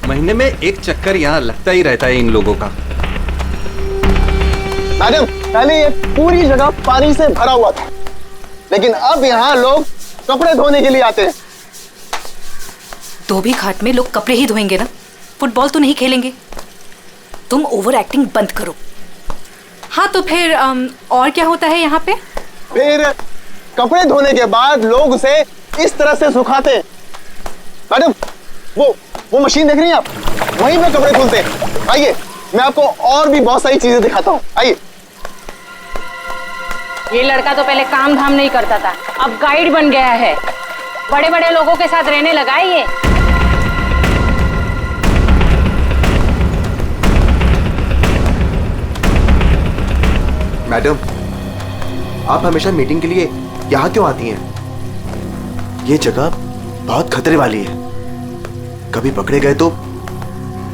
महीने में एक चक्कर यहाँ लगता ही रहता है इन लोगों का। मैडम, पहले ये पूरी जगह पानी से भरा हुआ था, लेकिन अब यहाँ लोग कपड़े धोने के लिए आते हैं। धोबी घाट में लोग कपड़े ही धोएंगे ना, फुटबॉल तो नहीं खेलेंगे। तुम ओवर एक्टिंग बंद करो। हाँ तो फिर और क्या होता है यहाँ पे? फिर कपड़े धोने के बाद लोग उसे इस तरह से सुखाते हैं। मैडम, वो मशीन देख रही हैं आप, वहीं पे कपड़े धुलते हैं। आइए, मैं आपको और भी बहुत सारी चीजें दिखाता हूँ। आइए। ये लड़का तो पहले काम धाम नहीं करता था, अब गाइड बन गया है। बड़े बड़े लोगों के साथ रहने लगा है ये। मैडम, आप हमेशा मीटिंग के लिए यहाँ क्यों आती हैं? ये जगह बहुत खतरे वाली है, कभी पकड़े गए तो।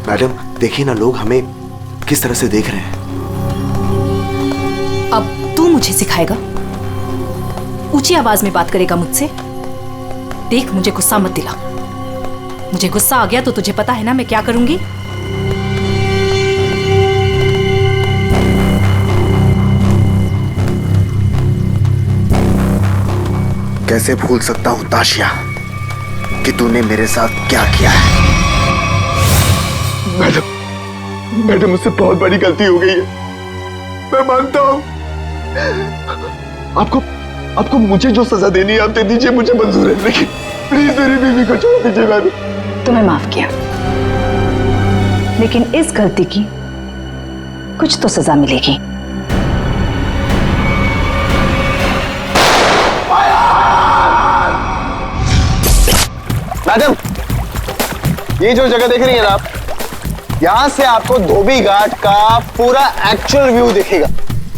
मैडम देखिए ना, लोग हमें किस तरह से देख रहे हैं। अब तू मुझे सिखाएगा? ऊंची आवाज में बात करेगा मुझसे? देख, मुझे गुस्सा मत दिला। मुझे गुस्सा आ गया तो तुझे पता है ना मैं क्या करूंगी। कैसे भूल सकता हूं ताशिया कि तूने मेरे साथ क्या किया है। मैडम मुझसे बहुत बड़ी गलती हो गई है, मैं मानता हूं। आपको मुझे जो सजा देनी है आप दे दीजिए, मुझे मंजूर है, लेकिन प्लीज मेरी बीवी को छोड़ दीजिए। मैडम तुम्हें माफ किया, लेकिन इस गलती की कुछ तो सजा मिलेगी। मैडम, ये जो जगह देख रही है ना आप, यहां से आपको धोबी घाट का पूरा एक्चुअल व्यू दिखेगा।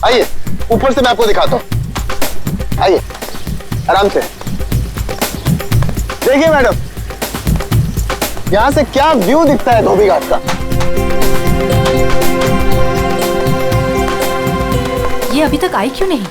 आइए ऊपर से मैं आपको दिखाता हूं, आइए आराम से देखिए मैडम, यहां से क्या व्यू दिखता है धोबी घाट का। ये अभी तक आई क्यों नहीं?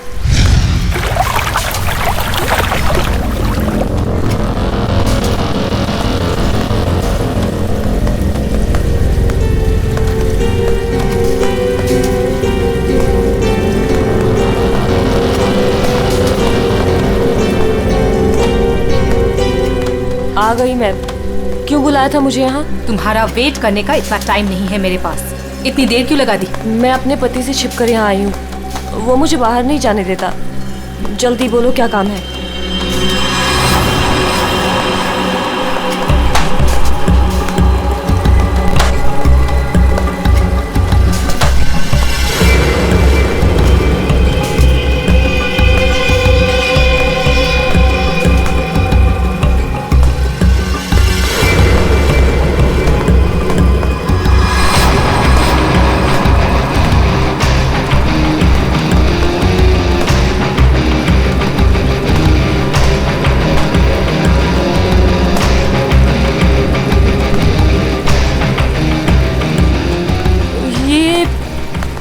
आ गई मैम। क्यों बुलाया था मुझे यहाँ? तुम्हारा वेट करने का इतना टाइम नहीं है मेरे पास। इतनी देर क्यों लगा दी? मैं अपने पति से छिपकर यहाँ आई हूँ, वो मुझे बाहर नहीं जाने देता। जल्दी बोलो क्या काम है।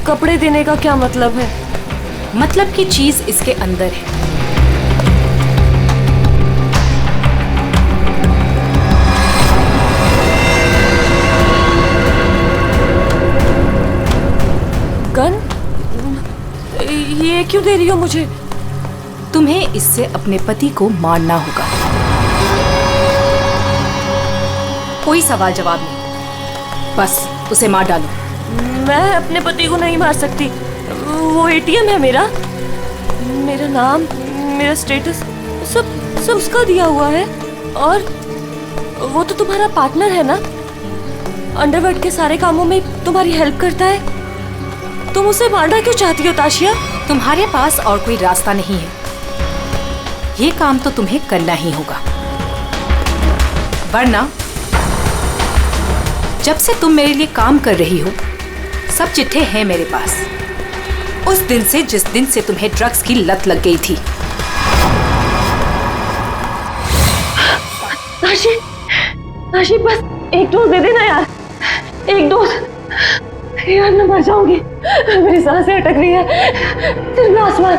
कपड़े देने का क्या मतलब है? मतलब की चीज इसके अंदर है। गन? ये क्यों दे रही हो मुझे? तुम्हें इससे अपने पति को मारना होगा। कोई सवाल जवाब नहीं, बस उसे मार डालो। मैं अपने पति को नहीं मार सकती। वो एटीएम है मेरा, मेरा नाम, मेरा स्टेटस सब उसका दिया हुआ है। और वो तो तुम्हारा पार्टनर है ना, अंडरवर्ल्ड के सारे कामों में तुम्हारी हेल्प करता है। तुम उसे मारना क्यों चाहती हो ताशिया? तुम्हारे पास और कोई रास्ता नहीं है, ये काम तो तुम्हें करना ही होगा, वरना जब से तुम मेरे लिए काम कर रही हो सब चिट्ठे हैं मेरे पास, उस दिन से जिस दिन से तुम्हें ड्रग्स की लत लग गई थी। नाशी बस एक डोज दे देना यार, एक डोज। यार मैं मर जाऊंगी, मेरी सांसें अटक रही है। सिर्फ ग्लास मार,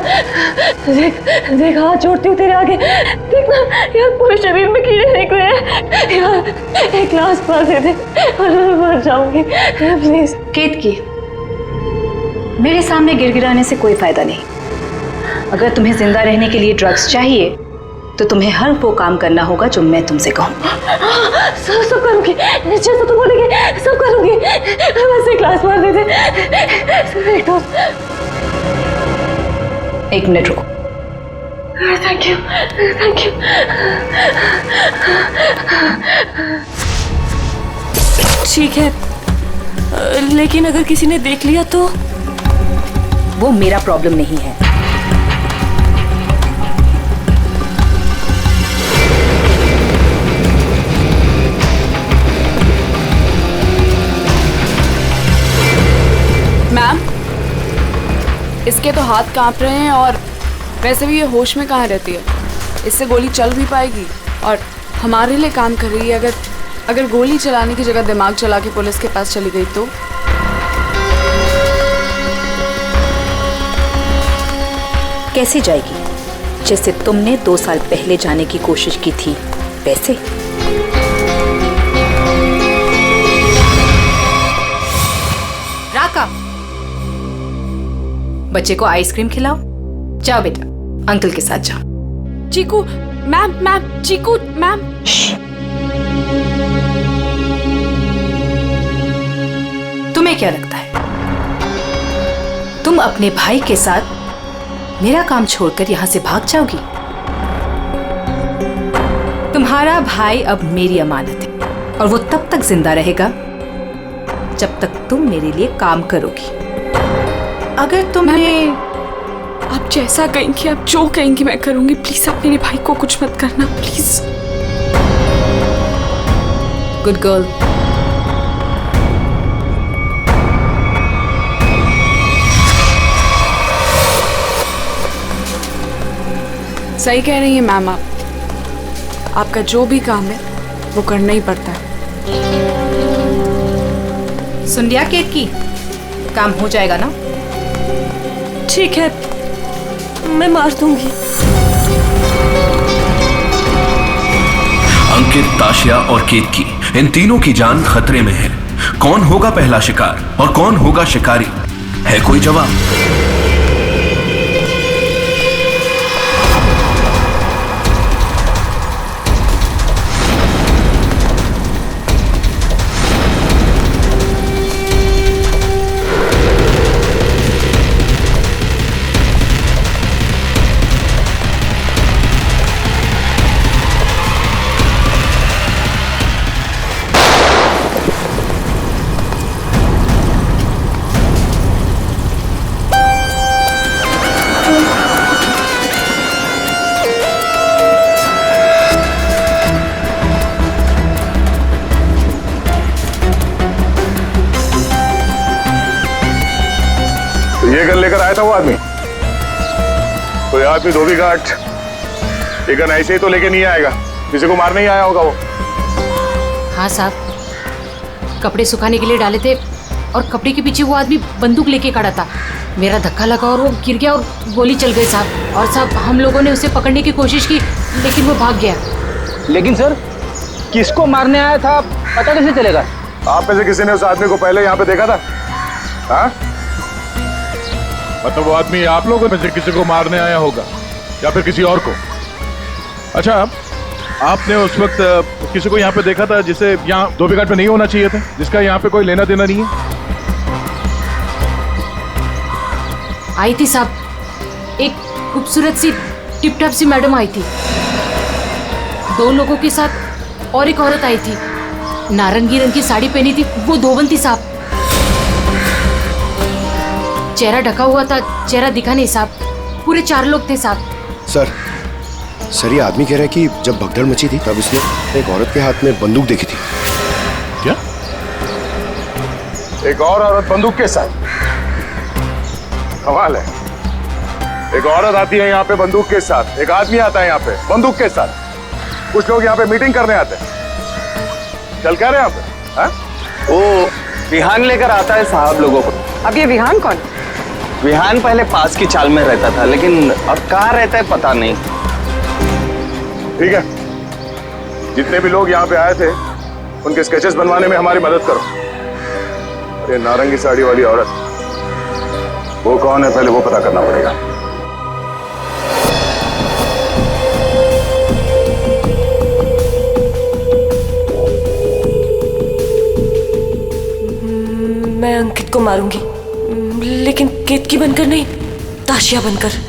देख हाथ जोड़ती हूँ तेरे आगे, देखना यार पूरे शरीर में कीड़े निकले हैं। यार एक ग्लास मार दे दे और मैं मर जाऊंगी प्लीज। केतकी, मेरे सामने गिड़गिड़ाने से कोई फायदा नहीं। अगर तुम्हें जिंदा रहने के लिए ड्रग्स चाहिए तो तुम्हें हर वो काम करना होगा जो मैं तुमसे कहूँ। सब करूंगी, जैसा तुम बोलेंगे सब करूंगी। बस एक ग्लास मार दे दे। एक मिनट रुको। Thank you, thank you. ठीक है, लेकिन अगर किसी ने देख लिया तो? वो मेरा प्रॉब्लम नहीं है। मैम, इसके तो हाथ कांप रहे हैं और वैसे भी ये होश में कहाँ रहती है, इससे गोली चल भी पाएगी? और हमारे लिए काम कर रही है। अगर गोली चलाने की जगह दिमाग चला के पुलिस के पास चली गई तो? कैसे जाएगी? जैसे तुमने 2 साल पहले जाने की कोशिश की थी वैसे। राका, बच्चे को आइसक्रीम खिलाओ। जाओ बेटा, अंकल के साथ जाओ। चीकू मैम, चीकू मैम। तुम्हें क्या लगता है तुम अपने भाई के साथ मेरा काम छोड़कर यहां से भाग जाओगी? तुम्हारा भाई अब मेरी अमानत है और वो तब तक जिंदा रहेगा जब तक तुम मेरे लिए काम करोगी। अगर तुम्हें आप जैसा कहेंगी, आप जो कहेंगी मैं करूंगी। प्लीज आप मेरे भाई को कुछ मत करना, प्लीज। Good girl. सही कह रही हैं मैम आप। आपका जो भी काम है वो करना ही पड़ता है। सुन लिया केत की? काम हो जाएगा ना? ठीक है, मैं मार दूंगी। अंकित, ताशिया और केतकी, इन तीनों की जान खतरे में है। कौन होगा पहला शिकार और कौन होगा शिकारी? है कोई जवाब? ये गन लेकर आया था वो आदमी? कोई आदमी धोबी घाट ये गन ऐसे ही तो लेके नहीं आएगा, किसी को मारने ही आया होगा वो। हाँ साहब, कपड़े सुखाने के लिए डाले थे और कपड़े के पीछे वो आदमी बंदूक लेके खड़ा था। मेरा धक्का लगा और वो गिर गया और गोली चल गई साहब। और साहब हम लोगों ने उसे पकड़ने की कोशिश की लेकिन वो भाग गया। लेकिन सर, किसको मारने आया था पता कैसे चलेगा? आप में से किसी ने उस आदमी को पहले यहाँ पे देखा था? हाँ? मतलब वो आदमी आप लोगों में से किसी को मारने आया होगा या फिर किसी और को? अच्छा, आपने उस वक्त किसी को यहाँ पे देखा था जिसे यहाँ धोबी घाट पे नहीं होना चाहिए था, जिसका यहाँ पे कोई लेना देना नहीं है? आई थी साहब, एक खूबसूरत सी टिप टॉप सी मैडम आई थी, 2 लोगों के साथ और एक औरत आई थी, नारंगी रंग की साड़ी पहनी थी, वो धोबन थी साहब। चेहरा ढका हुआ था, चेहरा दिखा नहीं साहब। पूरे 4 लोग थे साहब। सर ये आदमी कह रहा है कि जब भगदड़ मची थी तब इसने एक औरत के हाथ में बंदूक देखी थी। क्या? एक और औरत बंदूक के साथ? कमाल है। एक औरत आती है यहाँ पे बंदूक के साथ, एक आदमी आता है यहाँ पे बंदूक के साथ। कुछ लोग यहाँ पे मीटिंग करने आते हैं। चल क्या रहे यहाँ पे? हाँ? वो विहान लेकर आता है साहब लोगों को। अब ये विहान कौन? विहान पहले पास की चाल में रहता था, लेकिन अब कहाँ रहता है पता नहीं। ठीक है, जितने भी लोग यहाँ पे आए थे उनके स्केचेस बनवाने में हमारी मदद करो। अरे नारंगी साड़ी वाली औरत, वो कौन है पहले वो पता करना पड़ेगा। मैं अंकित को मारूंगी, लेकिन केतकी बनकर नहीं, ताशिया बनकर।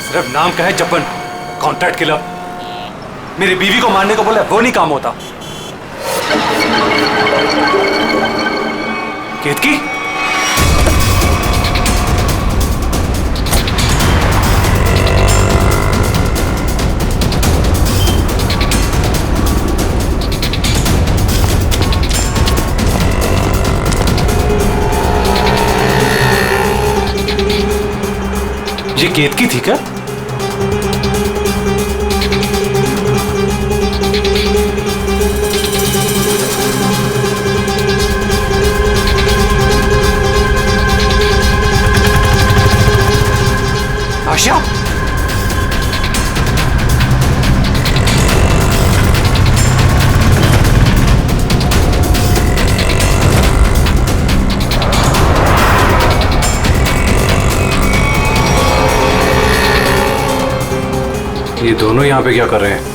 सिर्फ नाम का है जपन, कॉन्ट्रैक्ट किलर। मेरी बीवी को मारने को बोला वो नहीं काम होता। केतकी, ये केतकी थी क्या? आशा, ये दोनों यहाँ पे क्या कर रहे हैं?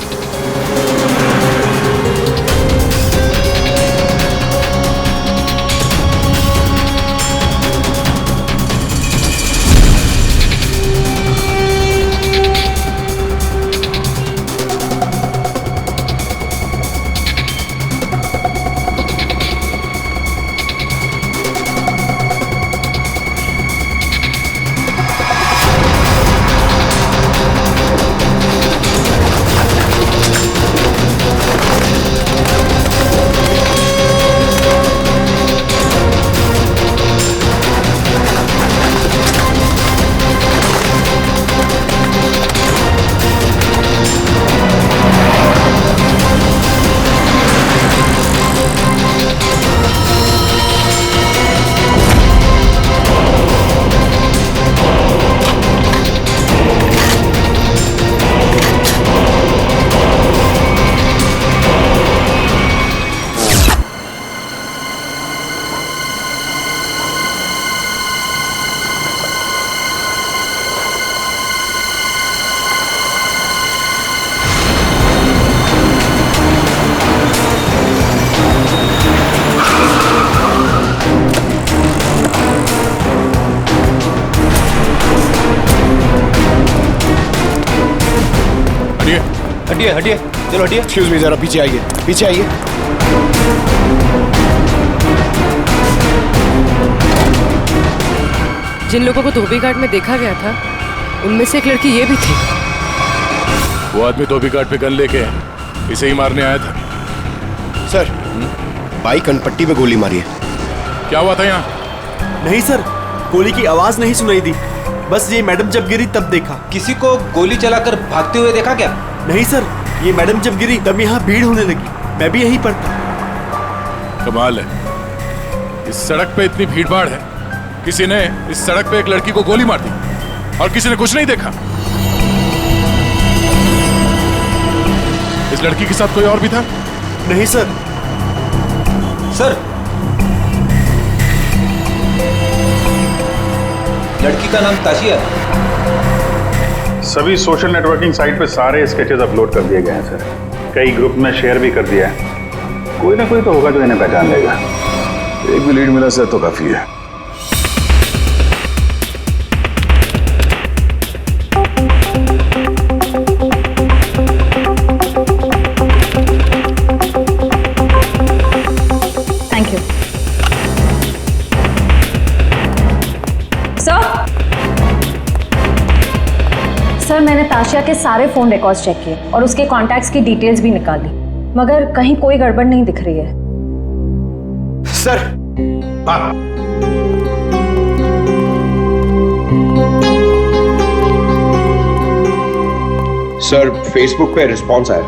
हटिए हटिए, चलो हटिए। एक्सक्यूज मी, जरा पीछे आइए, पीछे आइए। जिन लोगों को धोबी घाट में देखा गया था उनमें से एक लड़की ये भी थी। वो आदमी धोबी घाट पे गन लेके इसे ही मारने आया था। सर, बाइक कनपट्टी पे गोली मारी है। क्या हुआ था यहाँ? नहीं सर, गोली की आवाज नहीं सुनाई दी, बस ये मैडम जब गिरी तब देखा। किसी को गोली चलाकर भागते हुए देखा क्या? नहीं सर, ये मैडम जब गिरी तब यहाँ भीड़ होने लगी, मैं भी यहीं पर था। कमाल है, इस सड़क पे इतनी भीड़ भाड़ है, किसी ने इस सड़क पे एक लड़की को गोली मार दी और किसी ने कुछ नहीं देखा। इस लड़की के साथ कोई और भी था? नहीं सर। सर, लड़की का नाम ताशिया है। सभी सोशल नेटवर्किंग साइट पे सारे स्केचेस अपलोड कर दिए गए हैं सर। कई ग्रुप में शेयर भी कर दिया है। कोई ना कोई तो होगा जो इन्हें पहचान लेगा। एक भी लीड मिला सर तो काफी है। थैंक यू सर, मैंने ताशिया के सारे फोन रिकॉर्ड्स चेक किए और उसके कॉन्टैक्ट्स की डिटेल्स भी निकाली, मगर कहीं कोई गड़बड़ नहीं दिख रही है। सर, हाँ। सर, फेसबुक पे रिस्पॉन्स आया।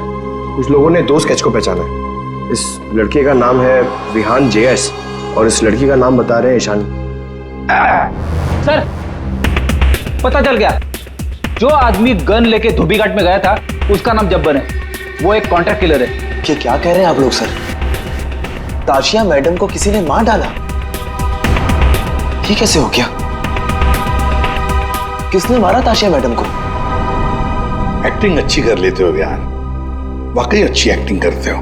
कुछ लोगों ने दो स्केच को पहचाना है। इस लड़के का नाम है विहान JS और इस लड़की का नाम बता रहे हैं ईशानी। सर, पता चल गया, जो आदमी गन लेके धोबी घाट में गया था उसका नाम जब्बर है। वो एक कॉन्ट्रैक्ट किलर है। ये क्या कह रहे हैं आप लोग सर? ताशिया मैडम को किसी ने मार डाला? ये कैसे हो गया? किसने मारा ताशिया मैडम को? एक्टिंग अच्छी कर लेते हो विहान, वाकई अच्छी एक्टिंग करते हो।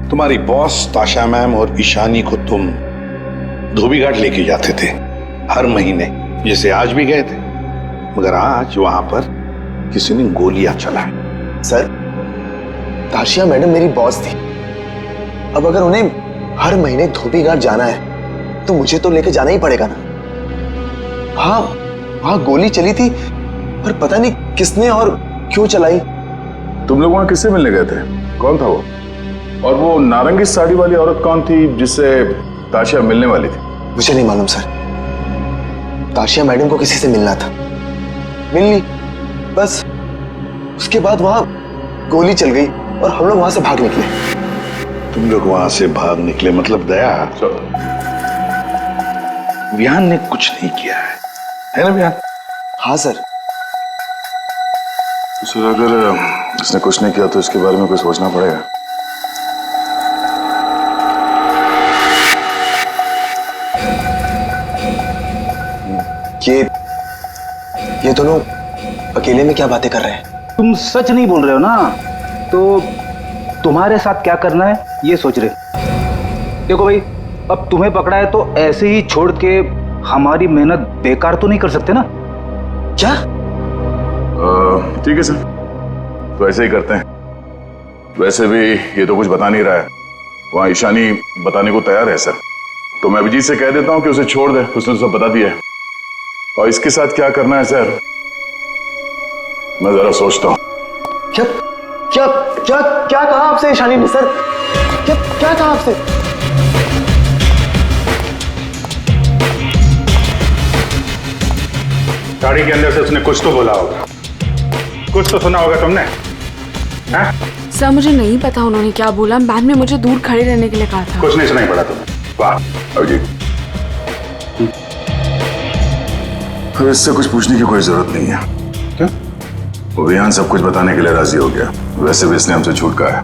तुम्हारी बॉस ताशा मैम और ईशानी को तुम धोबी घाट लेके जाते थे हर महीने, जैसे आज भी गए थे, मगर आज वहां पर किसी ने गोलियां चलाई सर, ताशिया मैडम मेरी बॉस थी। अब अगर उन्हें हर महीने धोबी घाट जाना है तो मुझे तो लेके जाना ही पड़ेगा ना। हाँ, वहां गोली चली थी पर पता नहीं किसने और क्यों चलाई। तुम लोग वहां किससे मिलने गए थे? कौन था वो? और वो नारंगी साड़ी वाली औरत कौन थी जिससे ताशिया मिलने वाली थी? मुझे नहीं मालूम सर। ताशिया मैडम को किसी से मिलना था, मिल ली, बस उसके बाद वहां गोली चल गई और हम लोग वहां से भाग निकले। तुम लोग वहां से भाग निकले मतलब दया? विहान ने कुछ नहीं किया है ना विहान? हाँ सर। तो सर अगर इसने कुछ नहीं किया तो इसके बारे में कुछ सोचना पड़ेगा। ये दोनों अकेले में क्या बातें कर रहे हैं? तुम सच नहीं बोल रहे हो ना, तो तुम्हारे साथ क्या करना है ये सोच रहे। देखो भाई, अब तुम्हें पकड़ा है तो ऐसे ही छोड़ के हमारी मेहनत बेकार तो नहीं कर सकते ना? क्या? ठीक है सर, तो ऐसे ही करते हैं। वैसे भी ये तो कुछ बता नहीं रहा है, वहां ईशानी बताने को तैयार है सर, तो मैं अभिजीत से कह देता हूं कि उसे छोड़ दे, उसने सब बता दिया है। और इसके साथ क्या करना है सर, मैं जरा सोचता हूं। क्या क्या क्या क्या कहा आपसे ईशानी ने सर? क्या क्या कहा आपसे? गाड़ी के अंदर से उसने कुछ तो बोला होगा, कुछ तो सुना होगा तुमने? हाँ? सर मुझे नहीं पता उन्होंने क्या बोला, मैम ने मुझे दूर खड़े रहने के लिए कहा था। कुछ नहीं सुनाई पड़ा तुम्हें? वाह अभिजीत, तो इससे कुछ पूछने की कोई जरूरत नहीं है। क्या? वो विहान सब कुछ बताने के लिए राजी हो गया, वैसे भी इसने हमसे छूट कहा है।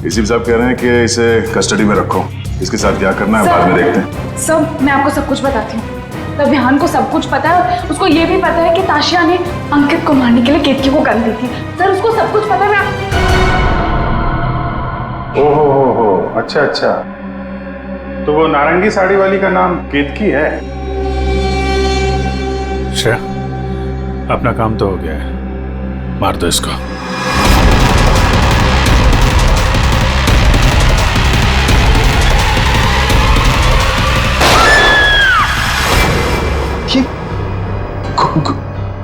इसी साहब कह रहे हैं कि इसे कस्टडी में रखो, इसके साथ क्या करना है बाद में देखते हैं। सर मैं आपको सब कुछ बताती हूँ। तब विहान को सब कुछ पता है, उसको ये भी पता है कि ताशिया ने अंकित को मारने के लिए केतकी को गन दी थी। सर उसको सब कुछ पता है। ओहो, अच्छा अच्छा, तो वो नारंगी साड़ी वाली का नाम केतकी है? श्रेया, अपना काम तो हो गया है, मार दो इसको।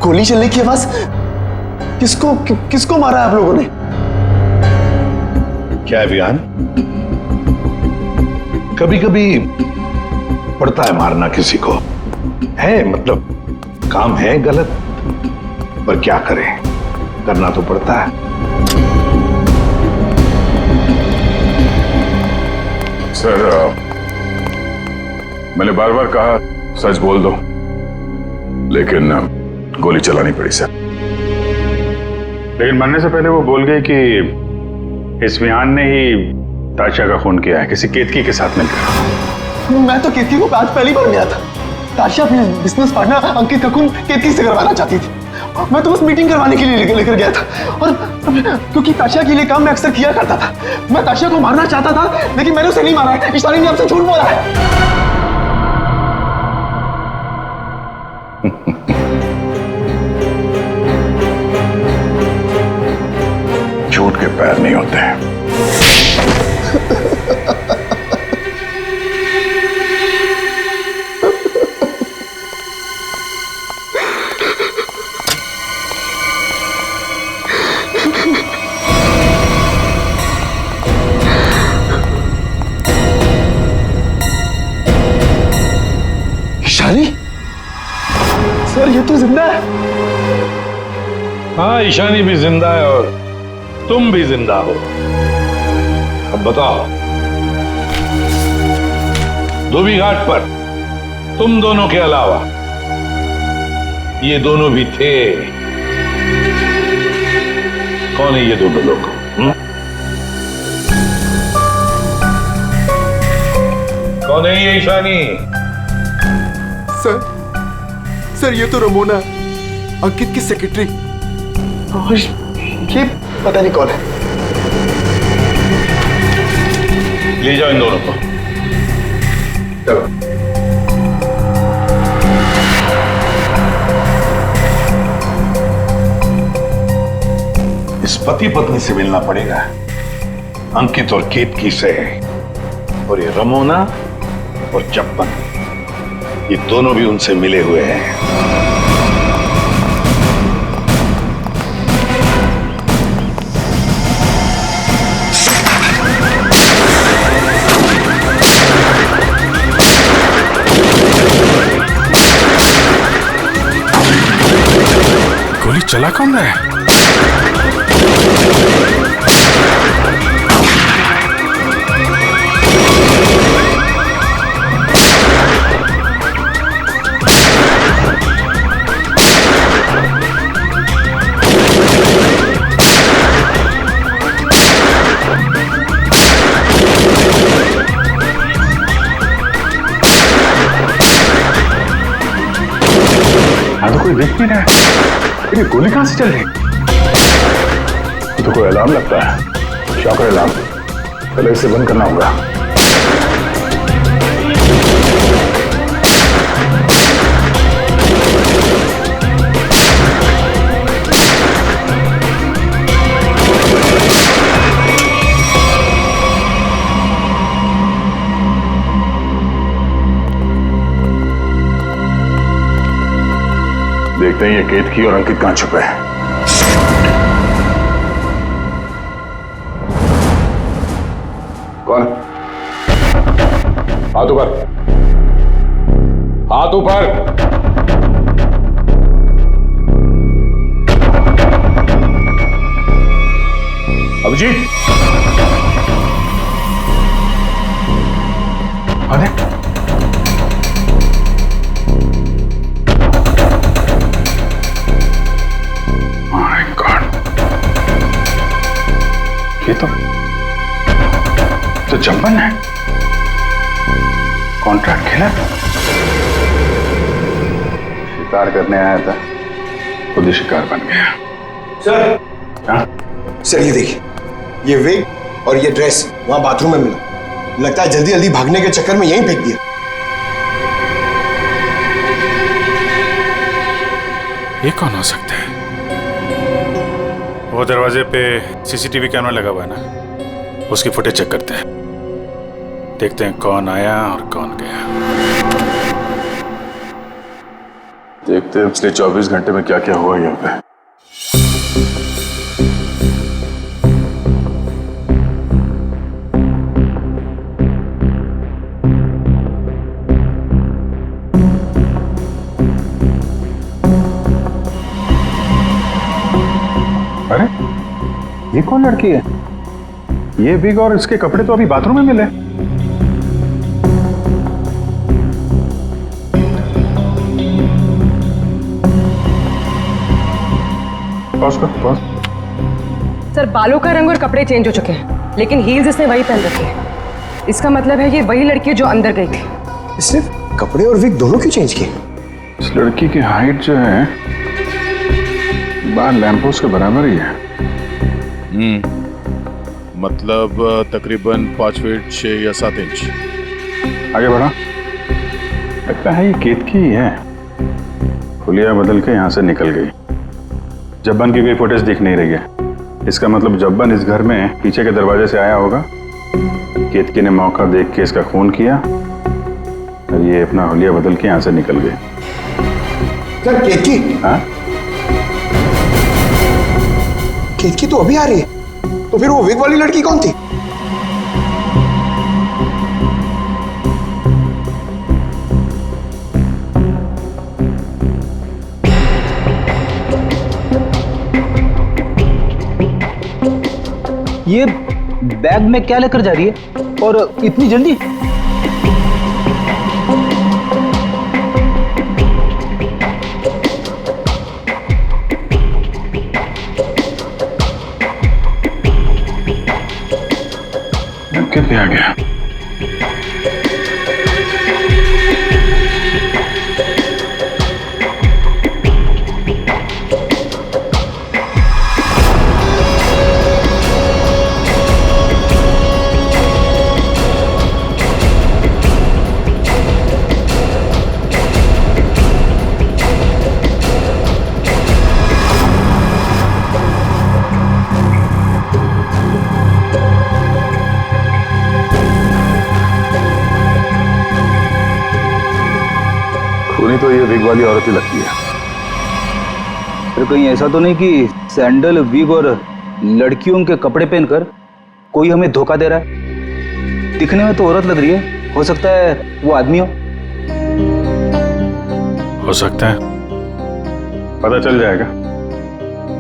गोली चलने की आवाज? किसको मारा है आप लोगों ने? क्या है विहान, कभी कभी पड़ता है मारना किसी को, है मतलब काम है गलत, पर क्या करें, करना तो पड़ता है। सर मैंने बार बार कहा सच बोल दो, लेकिन गोली चलानी पड़ी सर। लेकिन मरने से पहले वो बोल गई कि इस विहान ने ही ताशिया का खून किया है, किसी केतकी के साथ मिलकर। मैं तो केतकी को आज पहली बार मिला था। ताशिया अपने बिजनेस पार्टनर अंकित का खून केतकी से करवाना चाहती थी। मैं तो बस मीटिंग करवाने के लिए लेकर गया था, और क्योंकि ताशिया के लिए काम मैं अक्सर किया करता था। मैं ताशिया को मारना चाहता था, लेकिन मैंने उसे नहीं मारा है। ईशानी ने आपसे झूठ बोला है। झूठ के पैर नहीं होते हैं। ईशानी सर, ये तो जिंदा है। हाँ, ईशानी भी जिंदा है और तुम भी जिंदा हो। अब बताओ, धोबी घाट पर तुम दोनों के अलावा ये दोनों भी थे। कौन है ये दोनों लोग? कौन है ये ईशानी? सर ये तो रमोना, अंकित की सेक्रेटरी। ये पता नहीं कौन है। ले जाओ इन दोनों को। चलो। इस पति पत्नी से मिलना पड़ेगा, अंकित और केतकी से। और ये रमोना और चप्पन, ये दोनों भी उनसे मिले हुए हैं। गोली चला कौन रहा है? हाँ, तो कोई देख नहीं रहा है। ये गोली कहां से चल रही? तो कोई अलार्म लगता है, शॉकर अलार्म। पहले इसे बंद करना होगा। देखते हैं ये केतकी और अंकित कहां छुपे हैं। कौन? हाथ ऊपर, हाथ ऊपर। अभिजीत, अरे ये तो चंपन है। कॉन्ट्रैक्ट खेला, शिकार करने आया था, खुद ही शिकार बन गया। सर, हाँ? सर ये देखिए, ये विग और ये ड्रेस वहां बाथरूम में मिला। लगता है जल्दी जल्दी भागने के चक्कर में यहीं फेंक दिया। ये कौन हो सकता है? वो दरवाजे पे सीसीटीवी कैमरा लगा हुआ है ना, उसकी फुटेज चेक करते हैं, देखते हैं कौन आया और कौन गया। देखते हैं पिछले 24 घंटे में क्या क्या हुआ यहाँ पे। अरे ये कौन लड़की है? ये बिग और इसके कपड़े तो अभी बाथरूम में मिले। पॉज कर, पॉज। सर, बालों का रंग और कपड़े चेंज हो चुके हैं, लेकिन हील्स इसने वही पहन रखे हैं। इसका मतलब है ये वही लड़की है जो अंदर गई थी। सिर्फ कपड़े और विग दोनों क्यों चेंज किए? इस लड़की की हाइट जो है बाहर लैंपोस्ट के बराबर ही है। मतलब तकरीबन 5 फीट 6 या 7 इंच। आगे बढ़ा। लगता है ये केतकी ही है। हुलिया बदल के यहाँ से निकल गई। जब्बन की कोई फुटेज दिख नहीं रही है। इसका मतलब जब्बन इस घर में पीछे के दरवाजे से आया होगा। केतकी ने मौका देख के इसका खून किया और ये अपना हुलिया बदल के यहाँ से निकल गई। सर, केतकी? हाँ? केतकी तो अभी आ रही है, तो फिर वो विग वाली लड़की कौन थी? ये बैग में क्या लेकर जा रही है और इतनी जल्दी? कितने आ गया? तो ये विग वाली औरत ही लगती है। फिर कहीं ऐसा तो नहीं कि सैंडल, विग और लड़कियों के कपड़े पहनकर कोई हमें धोखा दे रहा है? दिखने में तो औरत लग रही है, हो सकता है वो आदमी हो सकता है, पता चल जाएगा।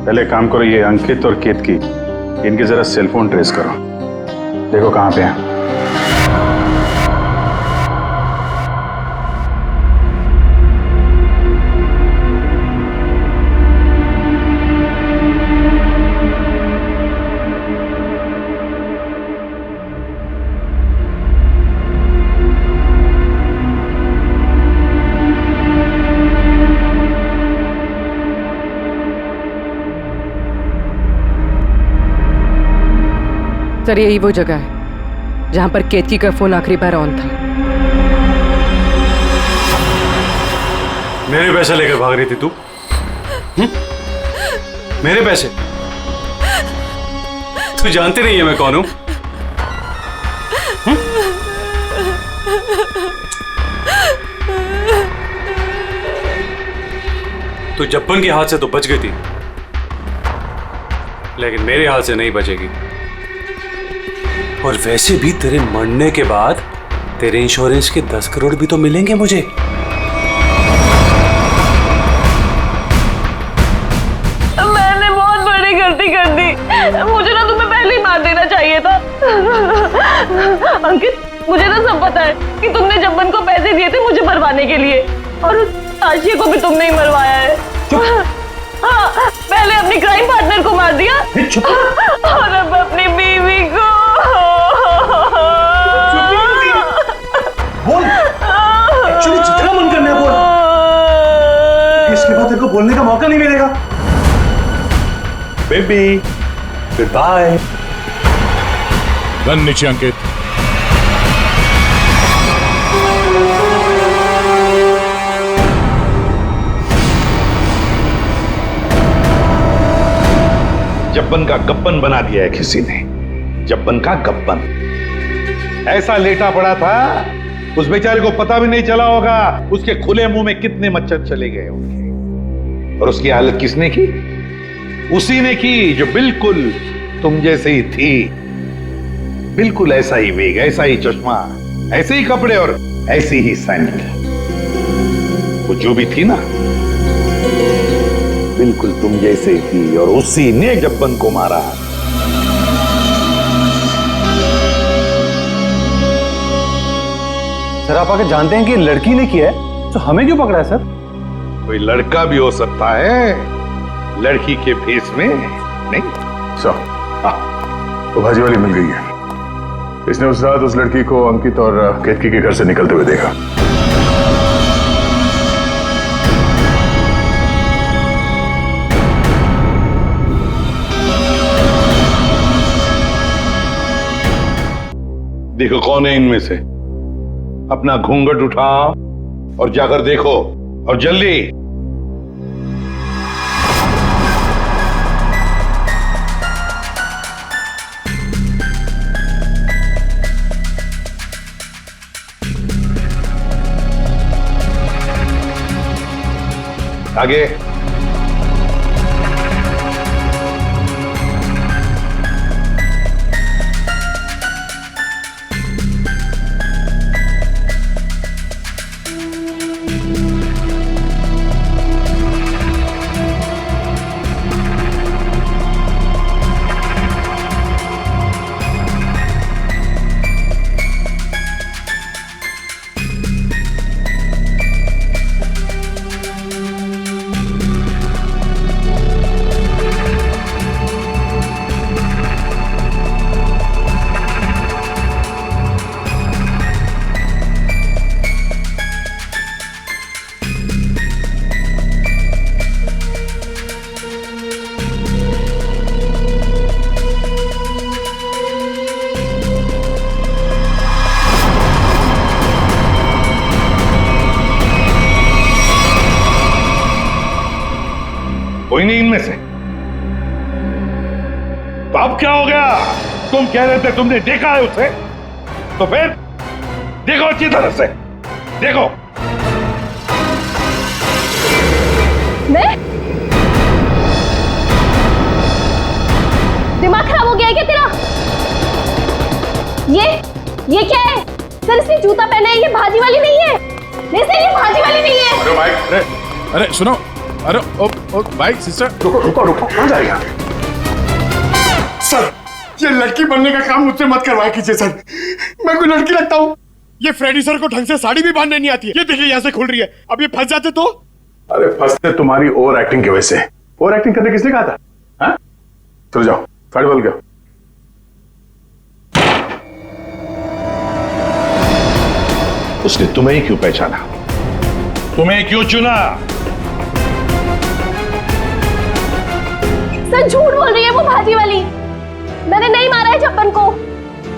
पहले काम करो, ये अंकित और केतकी, इनके जरा सेलफोन ट्रेस करो, देखो कहाँ पे हैं। सर यही वो जगह है जहां पर केतकी का फोन आखिरी बार ऑन था। मेरे पैसे लेकर भाग रही थी तू? मेरे पैसे? तू जानती नहीं है मैं कौन हूं? तू जब्बन के हाथ से तो बच गई थी, लेकिन मेरे हाथ से नहीं बचेगी। और वैसे भी तेरे मरने के बाद तेरे इंश्योरेंस के 10 करोड़ भी तो मिलेंगे मुझे। मैंने बहुत बड़ी गलती कर दी, मुझे ना तुम्हें पहले ही मार देना चाहिए था। अंकित, मुझे ना सब पता है कि तुमने जब्बन को पैसे दिए थे मुझे मरवाने के लिए, और उस आशिया को भी तुमने ही मरवाया है। हाँ, पहले अपनी क्राइम पार्टनर को मार दिया और अब अपनी बीवी को। बोल, एक्चुअली जितना मन करना है बोल, इसके बाद तेरे को बोलने का मौका नहीं मिलेगा। Baby, good bye. गन नीचे अंकित। जब्बन का गब्बन बना दिया है किसी ने, जब्बन का गब्बन। ऐसा लेटा पड़ा था, उस बेचारे को पता भी नहीं चला होगा उसके खुले मुंह में कितने मच्छर चले गए होंगे। और उसकी हालत किसने की? उसी ने की जो बिल्कुल तुम जैसे ही थी, बिल्कुल ऐसा ही वेग, ऐसा ही चश्मा, ऐसे ही कपड़े और ऐसी ही सैंडल। वो जो भी थी ना, बिल्कुल तुम जैसे ही थी, और उसी ने जब्बन को मारा। सर आप आके जानते हैं कि लड़की ने किया है, तो हमें क्यों पकड़ा है सर? कोई लड़का भी हो सकता है लड़की के फेस में, नहीं? तो भाजी वाली मिल गई है। इसने उस रात उस लड़की को अंकित और केतकी के घर से निकलते हुए देखा। देखो कौन है इनमें से। अपना घूंघट उठाओ और जाकर देखो, और जल्दी। आगे। कोई नहीं इनमें से। तो अब क्या हो गया? तुम कह रहे थे तुमने देखा है उसे, तो फिर देखो अच्छी तरह से देखो। मैं? दिमाग खराब हो गया है क्या तेरा? ये क्या है? सर इसने जूता पहना है, ये भाजी वाली नहीं है। नहीं सर, ये भाजी वाली नहीं है। अरे भाई, अरे सुनो, अरे ओ भाई सिस्टर, रुको, कहाँ जाएगा? सर, ये लड़की बनने का काम मुझसे मत करवाया कीजिए सर। मैं कोई लड़की लगता हूँ? ये फ्रेडी सर को ढंग से साड़ी भी बांधने नहीं आती है। ये देखिए यहाँ से खुल रही है। अब ये फंस जाते तो? अरे फंसते तुम्हारी ओवर एक्टिंग की वजह से। ओवर एक्टिंग करने किसने कहा था? हाँ? चलो जाओ, साड़ी बदल गया। उसने तुम्हें ही क्यों पहचाना? तुम्हें क्यों चुना? सर झूठ बोल रही है वो भाजी वाली। मैंने नहीं मारा है जब्बन को।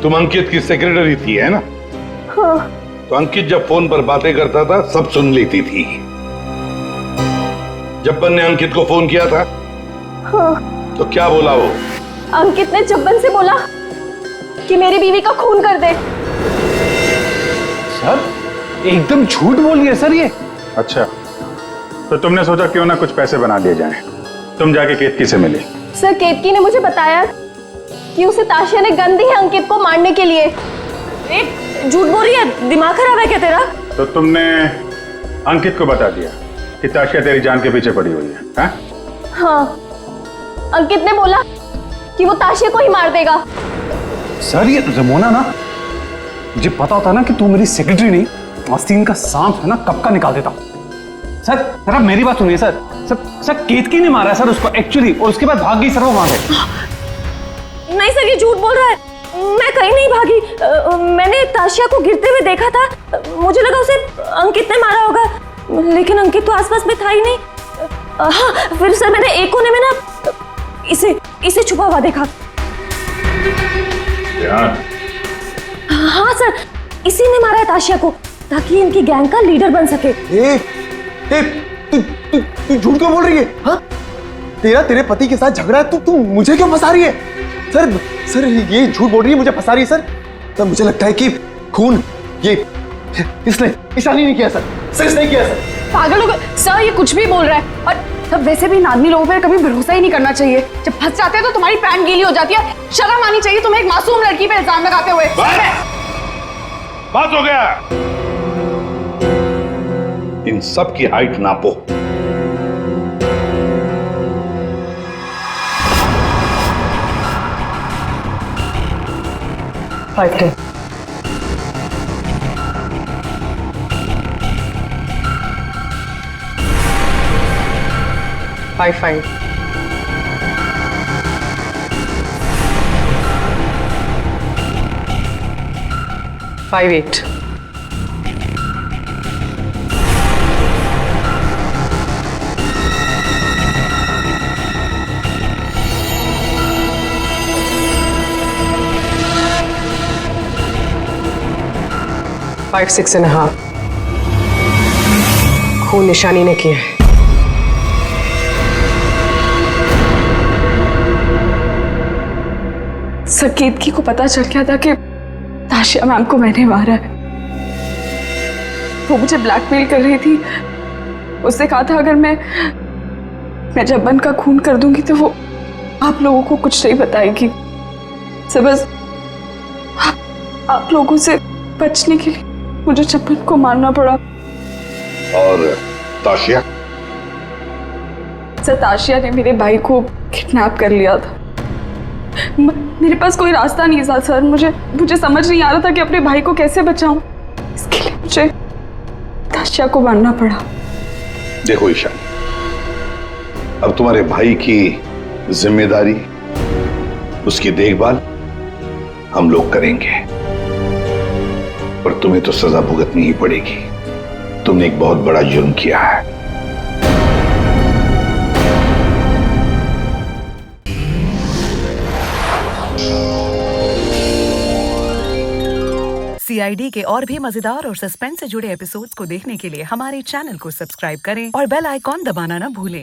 तुम अंकित की सेक्रेटरी थी, है ना? हाँ। तो अंकित जब फोन पर बातें करता था सब सुन लेती थी। जब्बन ने अंकित को फोन किया था? हाँ। तो क्या बोला वो? अंकित ने जब्बन से बोला कि मेरी बीवी का खून कर दे। सर एकदम झूठ बोली है सर ये। अच्छा, तो तुमने सोचा क्यों ना कुछ पैसे बना दिए जाएं। तुम जाके केतकी से मिले। सर केतकी ने मुझे बताया कि उसे ताशिया ने गन दी है अंकित को मारने के लिए। झूठ बोल रही है, दिमाग खराब है क्या तेरा? तो तुमने अंकित को बता दिया कि ताशिया तेरी जान के पीछे पड़ी हुई है? हाँ? हाँ, अंकित ने बोला कि वो ताशिया को ही मार देगा। सर ये रमोना ना, मुझे पता होता ना कि तू मेरी सेक्रेटरी नहीं, आस्तीन का सांप है ना, कब का निकाल देता। सर आप मेरी बात सुनिए सर। सर केतकी ने मारा सर उसको एक्चुअली, और उसके बाद भाग गई सर वो वहां से। नहीं सर, ये झूठ बोल रहा है। मैं कहीं नहीं भागी। मैंने ताशिया को गिरते हुए देखा था। मुझे लगा उसे अंकित ने मारा होगा, लेकिन अंकित तो आसपास में था ही नहीं। हाँ, फिर सर मैंने एक कोने में ना इसे छुपा हुआ देखा। हाँ सर, इसी ने मारा है ताशिया को ताकि इनकी गैंग का लीडर बन सके। तू झूठ क्यों बोल रही है? हाँ? तेरे पति के साथ झगड़ा है, तू मुझे क्यों फंसा रही है? सर ये झूठ बोल रही है, मुझे फंसा रही है सर। मुझे लगता है कि खून ये इसने ईशानी नहीं किया सर। इसने किया सर। पागल हो गए सर, ये कुछ भी बोल रहा है। और तब वैसे भी आदमी लोगों पे कभी भरोसा ही नहीं करना चाहिए। जब फंस जाते हैं तो तुम्हारी पैंट गीली हो जाती है। शर्म आनी चाहिए तुम्हें एक मासूम लड़की पे इल्जाम लगाते हुए। बात हो गया। इन सब की हाइट नापो। फाइव 5 8 5 6.5 खून निशानी ने किया है। सर केतकी को पता चल गया था कि ताशिया मैम को मैंने मारा है। वो मुझे ब्लैकमेल कर रही थी। उसने कहा था अगर मैं जब्बन का खून कर दूंगी तो वो आप लोगों को कुछ नहीं बताएगी। सर बस आप लोगों से बचने के लिए मुझे जब्बन को मारना पड़ा। और ताशिया? सर ताशिया ने मेरे भाई को किडनैप कर लिया था। मेरे पास कोई रास्ता नहीं था सर। मुझे समझ नहीं आ रहा था कि अपने भाई को कैसे बचाऊं। इसके लिए मुझे ताशिया को मारना पड़ा। देखो ईशान, अब तुम्हारे भाई की जिम्मेदारी, उसकी देखभाल हम लोग करेंगे, पर तुम्हें तो सजा भुगतनी ही पड़ेगी। तुमने एक बहुत बड़ा जुर्म किया है। CID के और भी मजेदार और सस्पेंस से जुड़े एपिसोड्स को देखने के लिए हमारे चैनल को सब्सक्राइब करें और बेल आइकॉन दबाना ना भूलें।